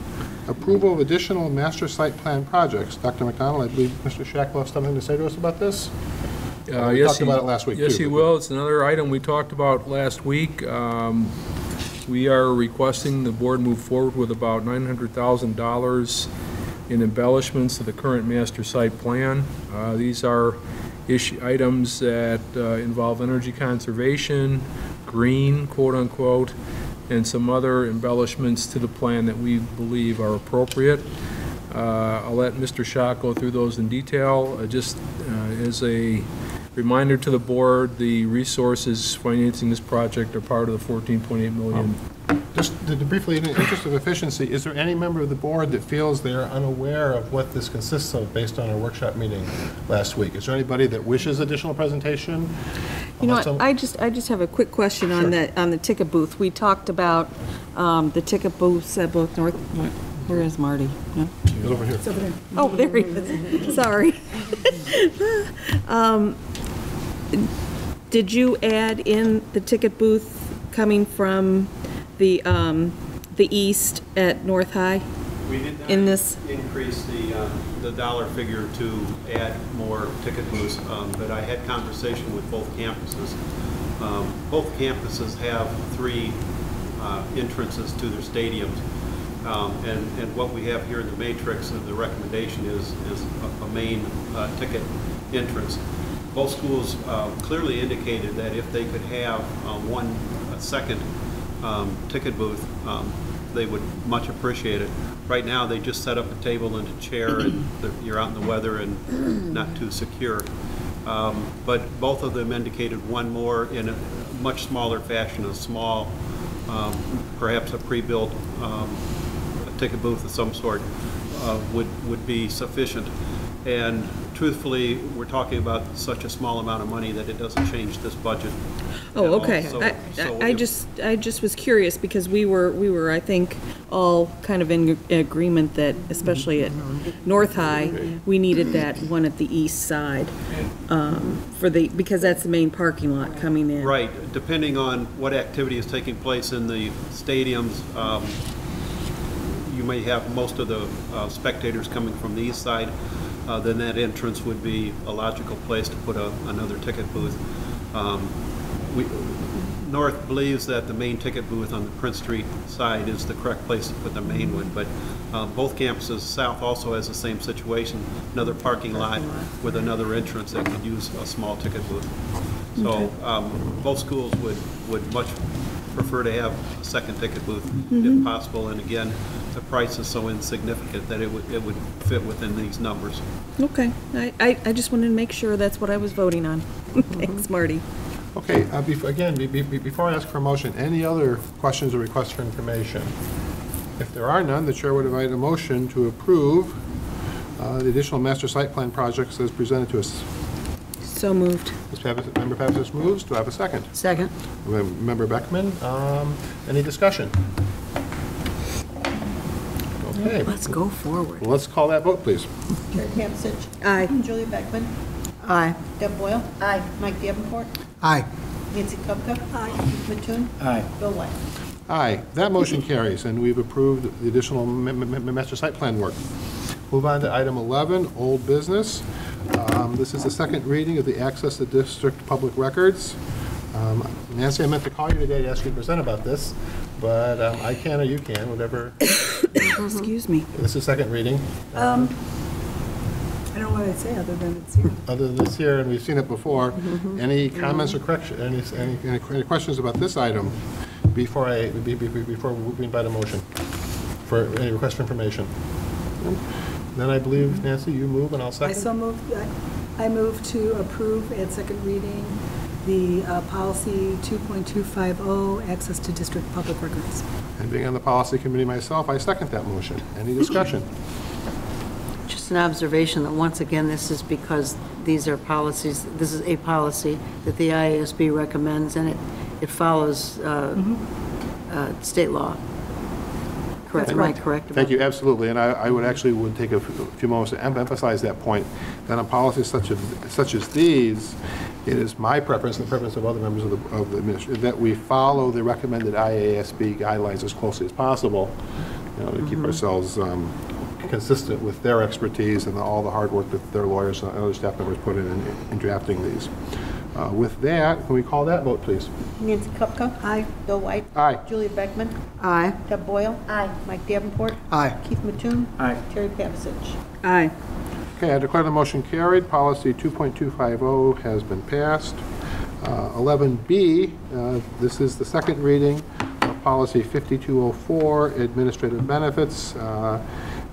approval of additional master site plan projects. Dr. McDonald, I believe Mr. Shack will have something to say to us about this? We talked about it last week, Yes, too. he will. It's another item we talked about last week. We are requesting the board move forward with about $900,000 in embellishments to the current master site plan. These are items that involve energy conservation, green, quote-unquote, and some other embellishments to the plan that we believe are appropriate. I'll let Mr. Schock go through those in detail. Just as a reminder to the board, the resources financing this project are part of the $14.8 million. Just briefly, in the interest of efficiency, is there any member of the board that feels they are unaware of what this consists of based on our workshop meeting last week? Is there anybody that wishes additional presentation? You know what, I just have a quick question on the ticket booth. We talked about the ticket booths at both North, where is Marty? No? He's over here. Oh, there he is. Sorry. Did you add in the ticket booth coming from the east at North High? We did not in this increase the dollar figure to add more ticket booths, but I had conversation with both campuses. Both campuses have 3 entrances to their stadiums, and what we have here in the matrix of the recommendation is a main ticket entrance. Both schools clearly indicated that if they could have a second ticket booth, they would much appreciate it. Right now, they just set up a table and a chair, and you're out in the weather and not too secure. But both of them indicated one more in a much smaller fashion, a small, perhaps a pre-built ticket booth of some sort would be sufficient. And truthfully, we're talking about such a small amount of money that it doesn't change this budget. Oh, okay. I just was curious because we were I think all kind of in agreement that especially at North High we needed that one at the east side because that's the main parking lot coming in. Right. Depending on what activity is taking place in the stadiums, you may have most of the spectators coming from the east side. Then that entrance would be a logical place to put another ticket booth. North believes that the main ticket booth on the Prince Street side is the correct place to put the main one, but both campuses, South also has the same situation, another parking lot with another entrance that could use a small ticket booth. So both schools would much prefer to have a second ticket booth if possible. And again, the price is so insignificant that it would fit within these numbers. Okay, I just wanted to make sure that's what I was voting on. Thanks, Marty. Okay, before I ask for a motion, any other questions or requests for information? If there are none, the chair would invite a motion to approve the additional master site plan projects as presented to us. So moved. Member Pavlis moves. Do I have a second? Second. Member Beckman, any discussion? Okay. Let's go forward. Let's call that vote, please. Terry Pavasich. Aye. Julia Beckman. Aye. Deb Boyle. Aye. Mike Davenport. Aye. Nancy Kupka. Aye. Keith Mattoon. Aye. Bill White. Aye. That motion carries, and we've approved the additional master site plan work. Move on to item 11, old business. This is the second reading of the Access to District Public Records. Nancy, I meant to call you today to ask you to present about this, but I can or you can, whatever. Excuse me. This is second reading. I don't know what I'd say other than it's here. Other than it's here, and we've seen it before. Any comments or correction? Any questions about this item before we invite a motion for any request for information? Then I believe, Nancy, you move and I'll second. I move to approve at second reading the policy 2.250, access to district public records. And being on the policy committee myself, I second that motion. Any discussion? Just an observation that once again, this is because these are policies, this is a policy that the IASB recommends, and it follows state law. Correct, am I correct about Thank you, absolutely. And I would take a few moments to emphasize that point, that on policies such as these, it is my preference and the preference of other members of the administration that we follow the recommended IASB guidelines as closely as possible, to keep ourselves consistent with their expertise and all the hard work that their lawyers and other staff members put in drafting these. With that, can we call that vote, please? Nancy Kupka. Aye. Bill White. Aye. Julia Beckman. Aye. Deb Boyle. Aye. Mike Davenport. Aye. Keith Mattoon. Aye. Terry Pavasich. Aye. Okay, I declare the motion carried. Policy 2.250 has been passed. 11B, this is the second reading of policy 5204, administrative benefits.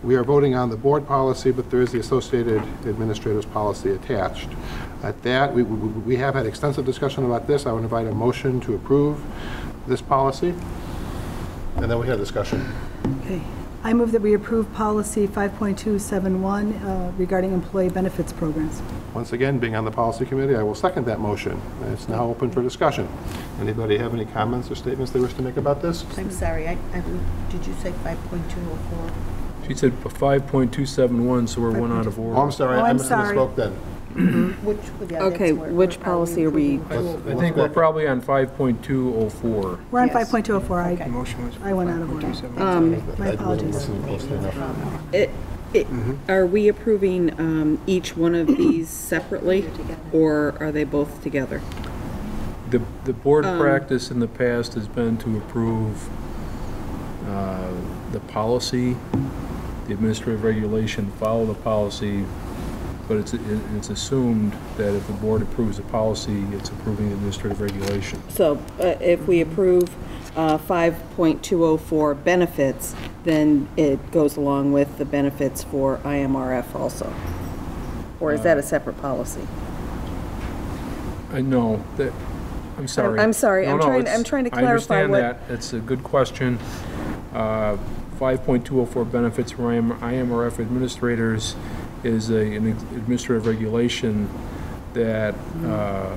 We are voting on the board policy, but there is the associated administrator's policy attached. At that, we have had extensive discussion about this. I would invite a motion to approve this policy, and then we have discussion. Okay. I move that we approve policy 5.271 regarding employee benefits programs. Once again, being on the policy committee, I will second that motion. It's now open for discussion. Anybody have any comments or statements they wish to make about this? I'm sorry, did you say 5.204? She said 5.271, so we're one out of order. Oh, I'm sorry, I misspoke then. Okay, which policy are we? I think we're probably on 5.204. We're on Yes. 5.204. Motion was I went out of order. My apologies. Are we approving each one of these separately, or are they both together? The board practice in the past has been to approve the policy, the administrative regulation, follow the policy, but it's assumed that if the board approves the policy, it's approving the administrative regulation. So if we approve 5.204 benefits, then it goes along with the benefits for IMRF also? Or is that a separate policy? I know that. I'm sorry. I'm sorry. No, I'm trying to clarify I understand that. It's a good question. 5.204 benefits for IMRF administrators is an administrative regulation that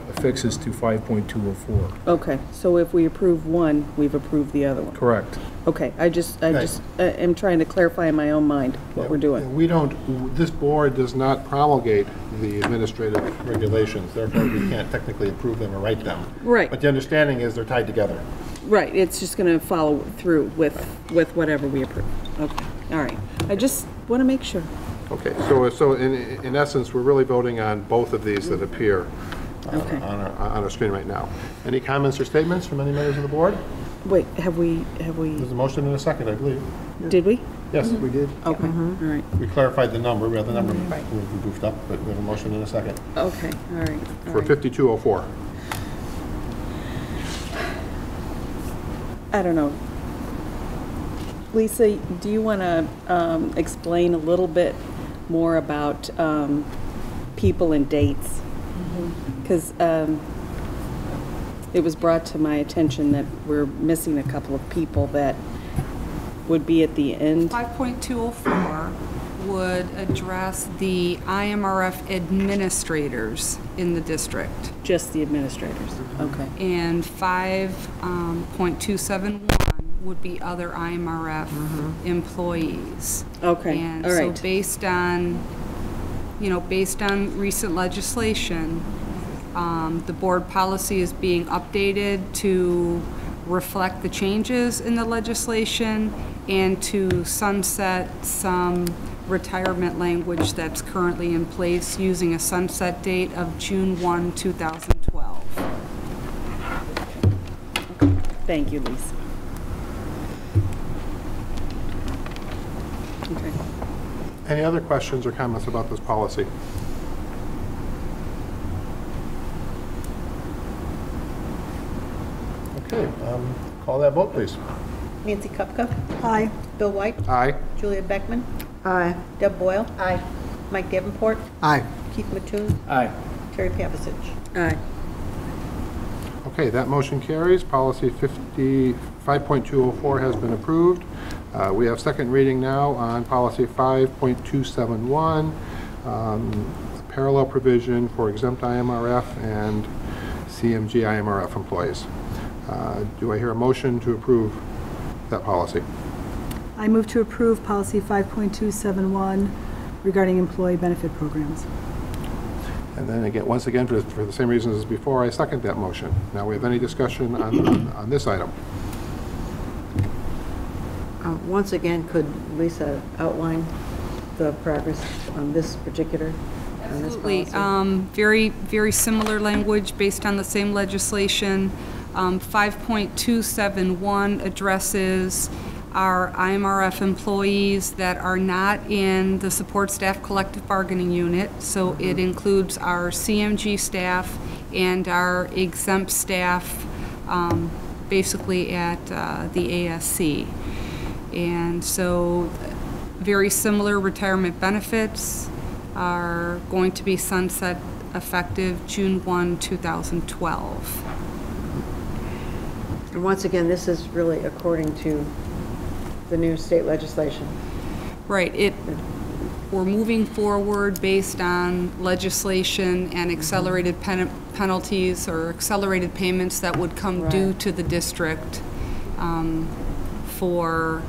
affixes to 5.204. Okay, so if we approve one, we've approved the other one. Correct. Okay, I just am trying to clarify in my own mind what we're doing. We don't, this board does not promulgate the administrative regulations, therefore we can't technically approve them or write them. Right. But the understanding is they're tied together. Right, it's just going to follow through with whatever we approve. Okay, all right. I just want to make sure. Okay, so in essence, we're really voting on both of these that appear on our screen right now. Any comments or statements from any members of the board? Wait, have we? There's a motion in a second, I believe. Did we? Yes, we did. Okay, all right. We clarified the number. We have the number we goofed up, but we have a motion in a second. Okay, all right. For 5204. I don't know. Lisa, do you want to explain a little bit more about people and dates? Because it was brought to my attention that we're missing a couple of people that would be at the end. 5.204 would address the IMRF administrators in the district. Just the administrators, okay. And 5.271 would be other IMRF employees. Okay, And all right. so based on recent legislation, the board policy is being updated to reflect the changes in the legislation and to sunset some retirement language that's currently in place using a sunset date of June 1, 2012. Thank you, Lisa. Okay. Any other questions or comments about this policy? Okay, call that vote, please. Nancy Kupka. Aye. Bill White. Aye. Julia Beckman. Aye. Deb Boyle. Aye. Mike Davenport. Aye. Keith Mattoon. Aye. Terry Pavasich. Aye. Okay, that motion carries. Policy 5.204 has been approved. We have second reading now on policy 5.271, parallel provision for exempt IMRF and CMG IMRF employees. Do I hear a motion to approve that policy? I move to approve policy 5.271 regarding employee benefit programs. And then again, once again, for the same reasons as before, I second that motion. Now, we have any discussion on this item? Once again, could Lisa outline the progress on this particular, on this Absolutely. policy? Very similar language based on the same legislation. 5.271 addresses our IMRF employees that are not in the support staff collective bargaining unit. So it includes our CMG staff and our exempt staff, basically at the ASC. And so very similar retirement benefits are going to be sunset effective June 1, 2012. And once again, this is really according to the new state legislation. Right. We're moving forward based on legislation and accelerated penalties or accelerated payments that would come due to the district for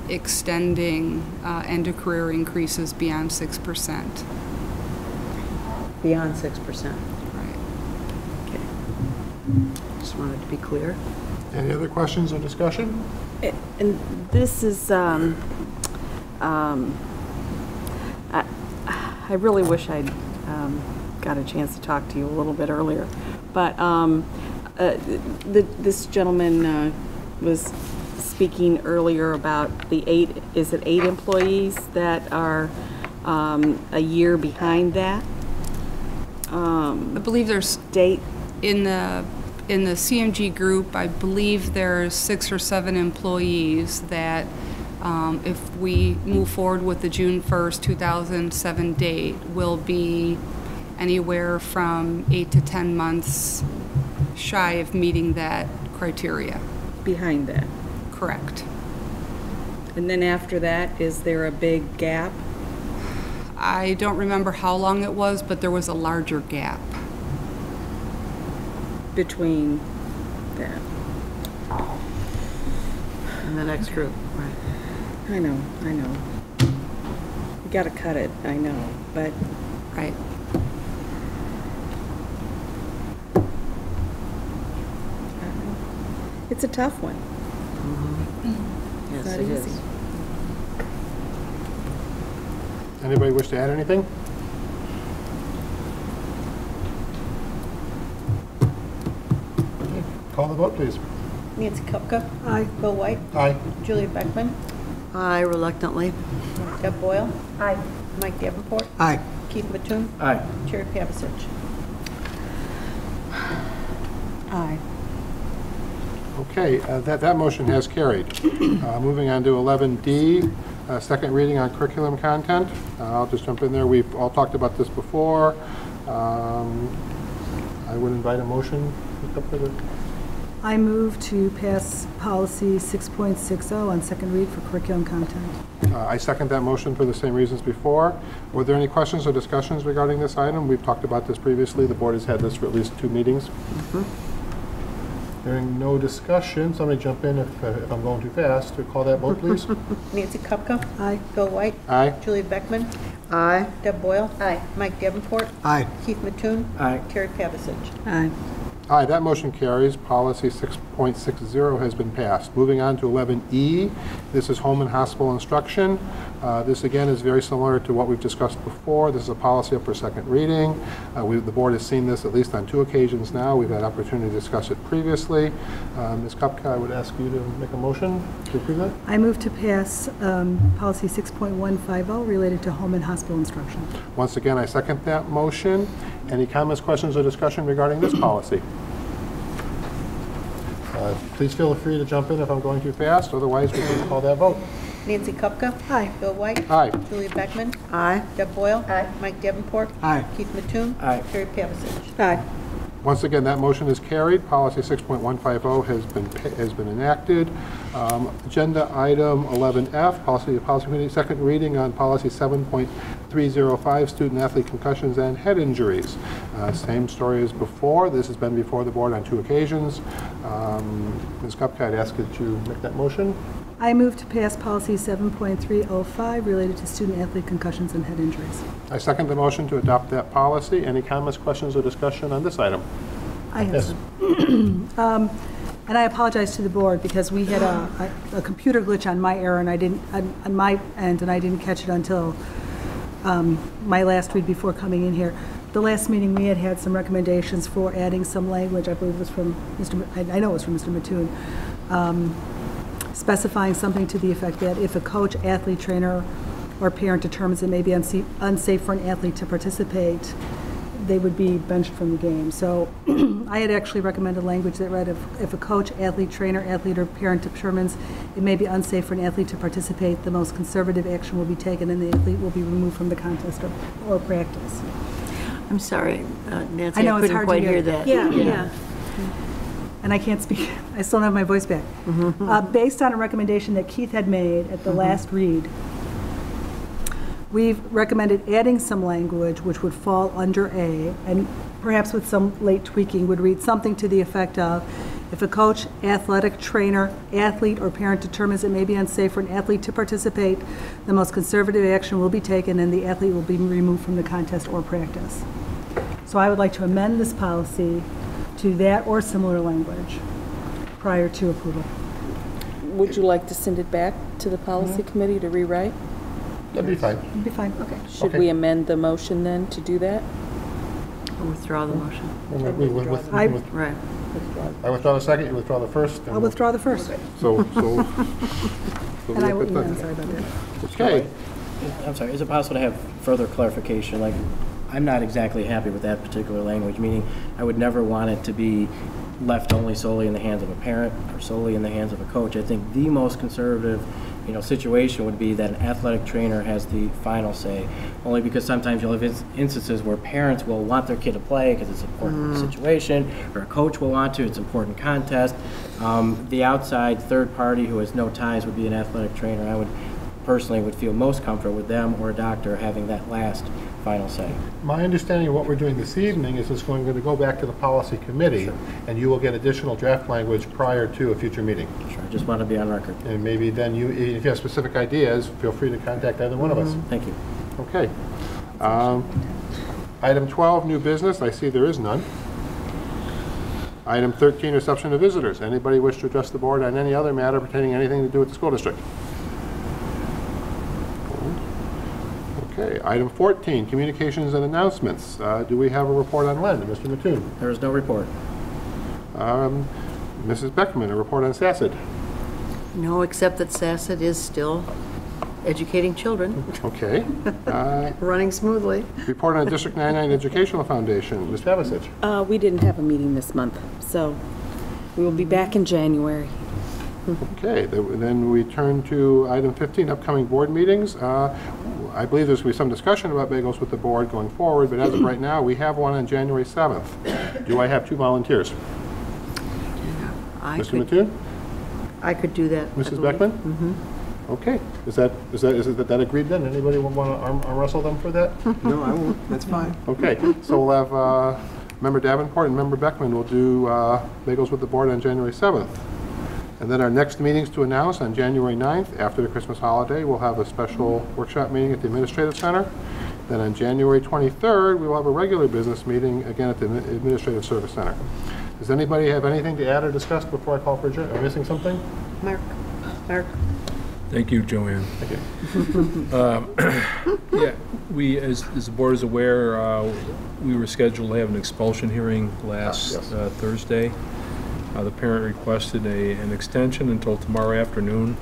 extending end-of-career increases beyond 6%. Beyond 6%. Right. Okay. Just wanted to be clear. Any other questions or discussion? And this is, I really wish I'd got a chance to talk to you a little bit earlier, but this gentleman was speaking earlier about the 8 employees that are a year behind that? I believe there's date in the CMG group. I believe there's 6 or 7 employees that, if we move forward with the June 1st, 2007 date, will be anywhere from 8 to 10 months shy of meeting that criteria. Behind that? Correct. And then after that, is there a big gap? I don't remember how long it was, but there was a larger gap. Between that. And the next group, right. I know. You gotta cut it, I know, but. Right. It's a tough one. Yes, Not it easy. is. Anybody wish to add anything? Call the vote, please. Nancy Kupka. Aye. Bill White. Aye. Julia Beckman. Aye, reluctantly. Deb Boyle. Aye. Mike Davenport. Aye. Keith Mattoon. Aye. Terry Pavasich. Aye. Okay, that motion has carried. Moving on to 11D, second reading on curriculum content. I'll just jump in there. We've all talked about this before. I would invite a motion. I move to pass policy 6.60 on second read for curriculum content. I second that motion for the same reasons before. Were there any questions or discussions regarding this item? We've talked about this previously. The board has had this for at least 2 meetings. Hearing no discussion, somebody jump in if I'm going too fast. Call that vote, please. Nancy Kupka. Aye. Bill White. Aye. Julia Beckman. Aye. Deb Boyle. Aye. Mike Davenport. Aye. Keith Mattoon. Aye. Terry Pavasich. Aye. Aye, that motion carries. Policy 6.60 has been passed. Moving on to 11E, this is home and hospital instruction. This again is very similar to what we've discussed before. This is a policy up for second reading. The board has seen this at least on 2 occasions now. We've had opportunity to discuss it previously. Ms. Kupka, I would ask you to make a motion to approve that. I move to pass policy 6.150 related to home and hospital instruction. Once again, I second that motion. Any comments, questions, or discussion regarding this policy? Please feel free to jump in if I'm going too fast. Otherwise, we can call that vote. Nancy Kupka. Aye. Bill White. Aye. Julia Beckman. Aye. Deb Boyle. Aye. Mike Davenport. Aye. Keith Mattoon. Aye. Terry Pavasich. Aye. Once again, that motion is carried. Policy 6.150 has been enacted. Agenda item 11F, policy committee, second reading on policy 7.305, student athlete concussions and head injuries. Same story as before. This has been before the board on 2 occasions. Ms. Kupka, I'd ask that you make that motion. I move to pass policy 7.305 related to student athlete concussions and head injuries. I second the motion to adopt that policy. Any comments, questions, or discussion on this item? I have Yes. some. And I apologize to the board because we had a computer glitch on my error and I didn't, on my end, and I didn't catch it until my last read before coming in here. The last meeting, we had some recommendations for adding some language. I believe it was from I know it was from Mr. Mattoon, specifying something to the effect that if a coach, athlete, trainer, or parent determines it may be unsafe for an athlete to participate, they would be benched from the game. So I had actually recommended language that read, if a coach, athlete, trainer, athlete, or parent determines it may be unsafe for an athlete to participate, the most conservative action will be taken and the athlete will be removed from the contest or practice. I'm sorry, Nancy, I know it's couldn't hard quite to hear that. Yeah. And I can't speak, I still don't have my voice back. Based on a recommendation that Keith had made at the last read, we've recommended adding some language which would fall under A, and perhaps with some late tweaking would read something to the effect of, if a coach, athletic trainer, athlete, or parent determines it may be unsafe for an athlete to participate, the most conservative action will be taken and the athlete will be removed from the contest or practice. So I would like to amend this policy to that or similar language prior to approval. Would you like to send it back to the policy committee to rewrite? That'd be fine. It'd be fine, okay. Should Okay. we amend the motion then to do that? Or withdraw the motion. Right. I withdraw the second, you withdraw the first. I'll withdraw the first. So And I will, I'm sorry about that. Okay. I'm sorry, is it possible to have further clarification? Like, I'm not exactly happy with that particular language, meaning I would never want it to be left only solely in the hands of a parent or solely in the hands of a coach. I think the most conservative, situation would be that an athletic trainer has the final say, only because sometimes you'll have instances where parents will want their kid to play because it's an important situation, or a coach will want to, it's an important contest. The outside third party who has no ties would be an athletic trainer. I would personally would feel most comfortable with them or a doctor having that last final say. My understanding of what we're doing this evening is it's going to go back to the policy committee, and you will get additional draft language prior to a future meeting. Sure, I just want to be on record. And maybe then if you have specific ideas, feel free to contact either one of us. Thank you. Okay. Item 12, new business. I see there is none. Item 13, reception of visitors. Anybody wish to address the board on any other matter pertaining to anything to do with the school district? Okay, item 14, communications and announcements. Do we have a report on Len? Mr. Mattoon? There is no report. Mrs. Beckman, a report on SACID. No, except that SACID is still educating children, Okay. running smoothly. Report on District 99 Educational Foundation. Ms. Pavasich? We didn't have a meeting this month, so We will be back in January. Okay, then we turn to item 15, upcoming board meetings. I believe there's going to be some discussion about bagels with the board going forward, but as of right now, we have one on January 7th. Do I have 2 volunteers? Mr. Mattoon? I could do that. Mrs. Beckman? Mm-hmm. Okay. Is that agreed then? Anybody want to arm wrestle them for that? No, I won't. That's fine. Okay, so we'll have Member Davenport and Member Beckman will do bagels with the board on January 7th. And then our next meetings to announce on January 9th, after the Christmas holiday, we'll have a special workshop meeting at the Administrative Center. Then on January 23rd, we will have a regular business meeting, again, at the Administrative Service Center. Does anybody have anything to add or discuss before I call for adjournment? Am I missing something? Mark. Thank you, Joanne. Thank you. Yeah, we, as the board is aware, we were scheduled to have an expulsion hearing last Thursday. The parent requested an extension until tomorrow afternoon.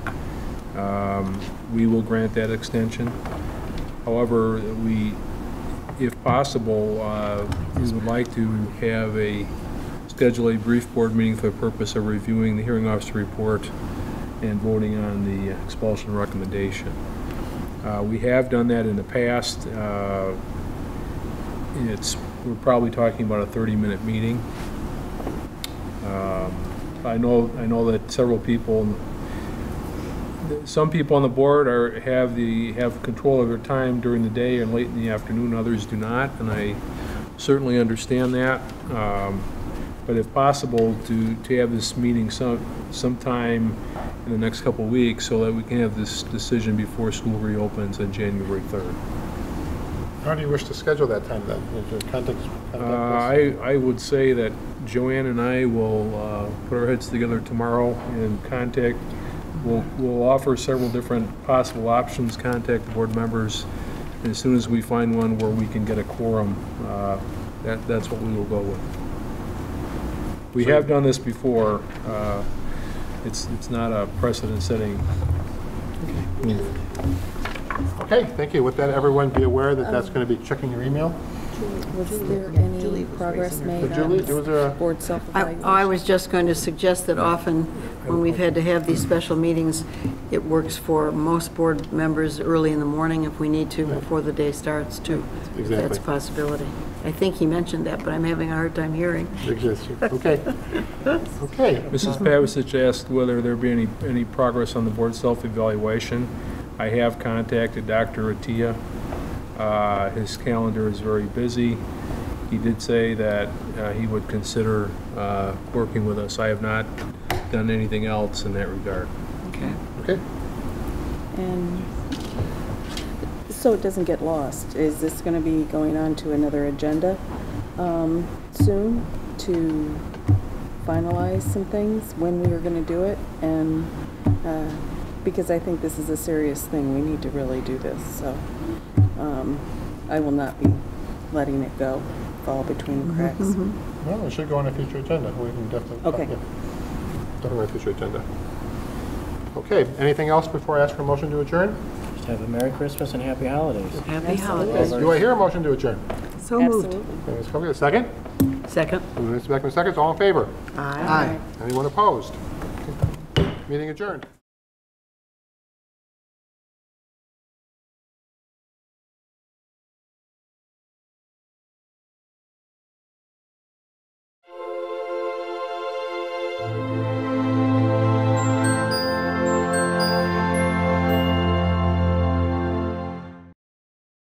We will grant that extension. However, if possible, we would like to have schedule a brief board meeting for the purpose of reviewing the hearing officer report and voting on the expulsion recommendation. We have done that in the past. We're probably talking about a 30-minute meeting. I know that some people on the board have control of their time during the day and late in the afternoon. Others do not, and I certainly understand that. But if possible, to have this meeting sometime in the next couple of weeks so that we can have this decision before school reopens on January 3rd. How do you wish to schedule that time then? I would say that Joanne and I will put our heads together tomorrow and contact. We'll offer several different possible options, contact the board members, and as soon as we find one where we can get a quorum, that's what we will go with. We have done this before. It's not a precedent-setting move. Okay, thank you. With that, everyone be aware that that's going to be checking your email. Was there any progress made on board self-evaluation? I was just going to suggest that often when we've had to have these special meetings, it works for most board members early in the morning if we need to, before the day starts too. Exactly. That's a possibility. I think he mentioned that, but I'm having a hard time hearing. Okay. Okay. Mrs. Pavicic asked whether there be any progress on the board self-evaluation. I have contacted Dr. Attia. His calendar is very busy. He did say that he would consider working with us. I have not done anything else in that regard. Okay. And so it doesn't get lost, is this going to be going on to another agenda soon to finalize some things when we are going to do it? And because I think this is a serious thing, we need to really do this. So I will not be letting it fall between the cracks. Well, it should go on a future agenda. We can definitely. Okay. Definitely on a future agenda. Okay. Anything else before I ask for a motion to adjourn? Just have a Merry Christmas and Happy Holidays. Happy holidays. Do I hear a motion to adjourn? So moved. Ms. Coakley, a second? Second. Ms. Beckman, seconds. All in favor? Aye. Anyone opposed? Meeting adjourned.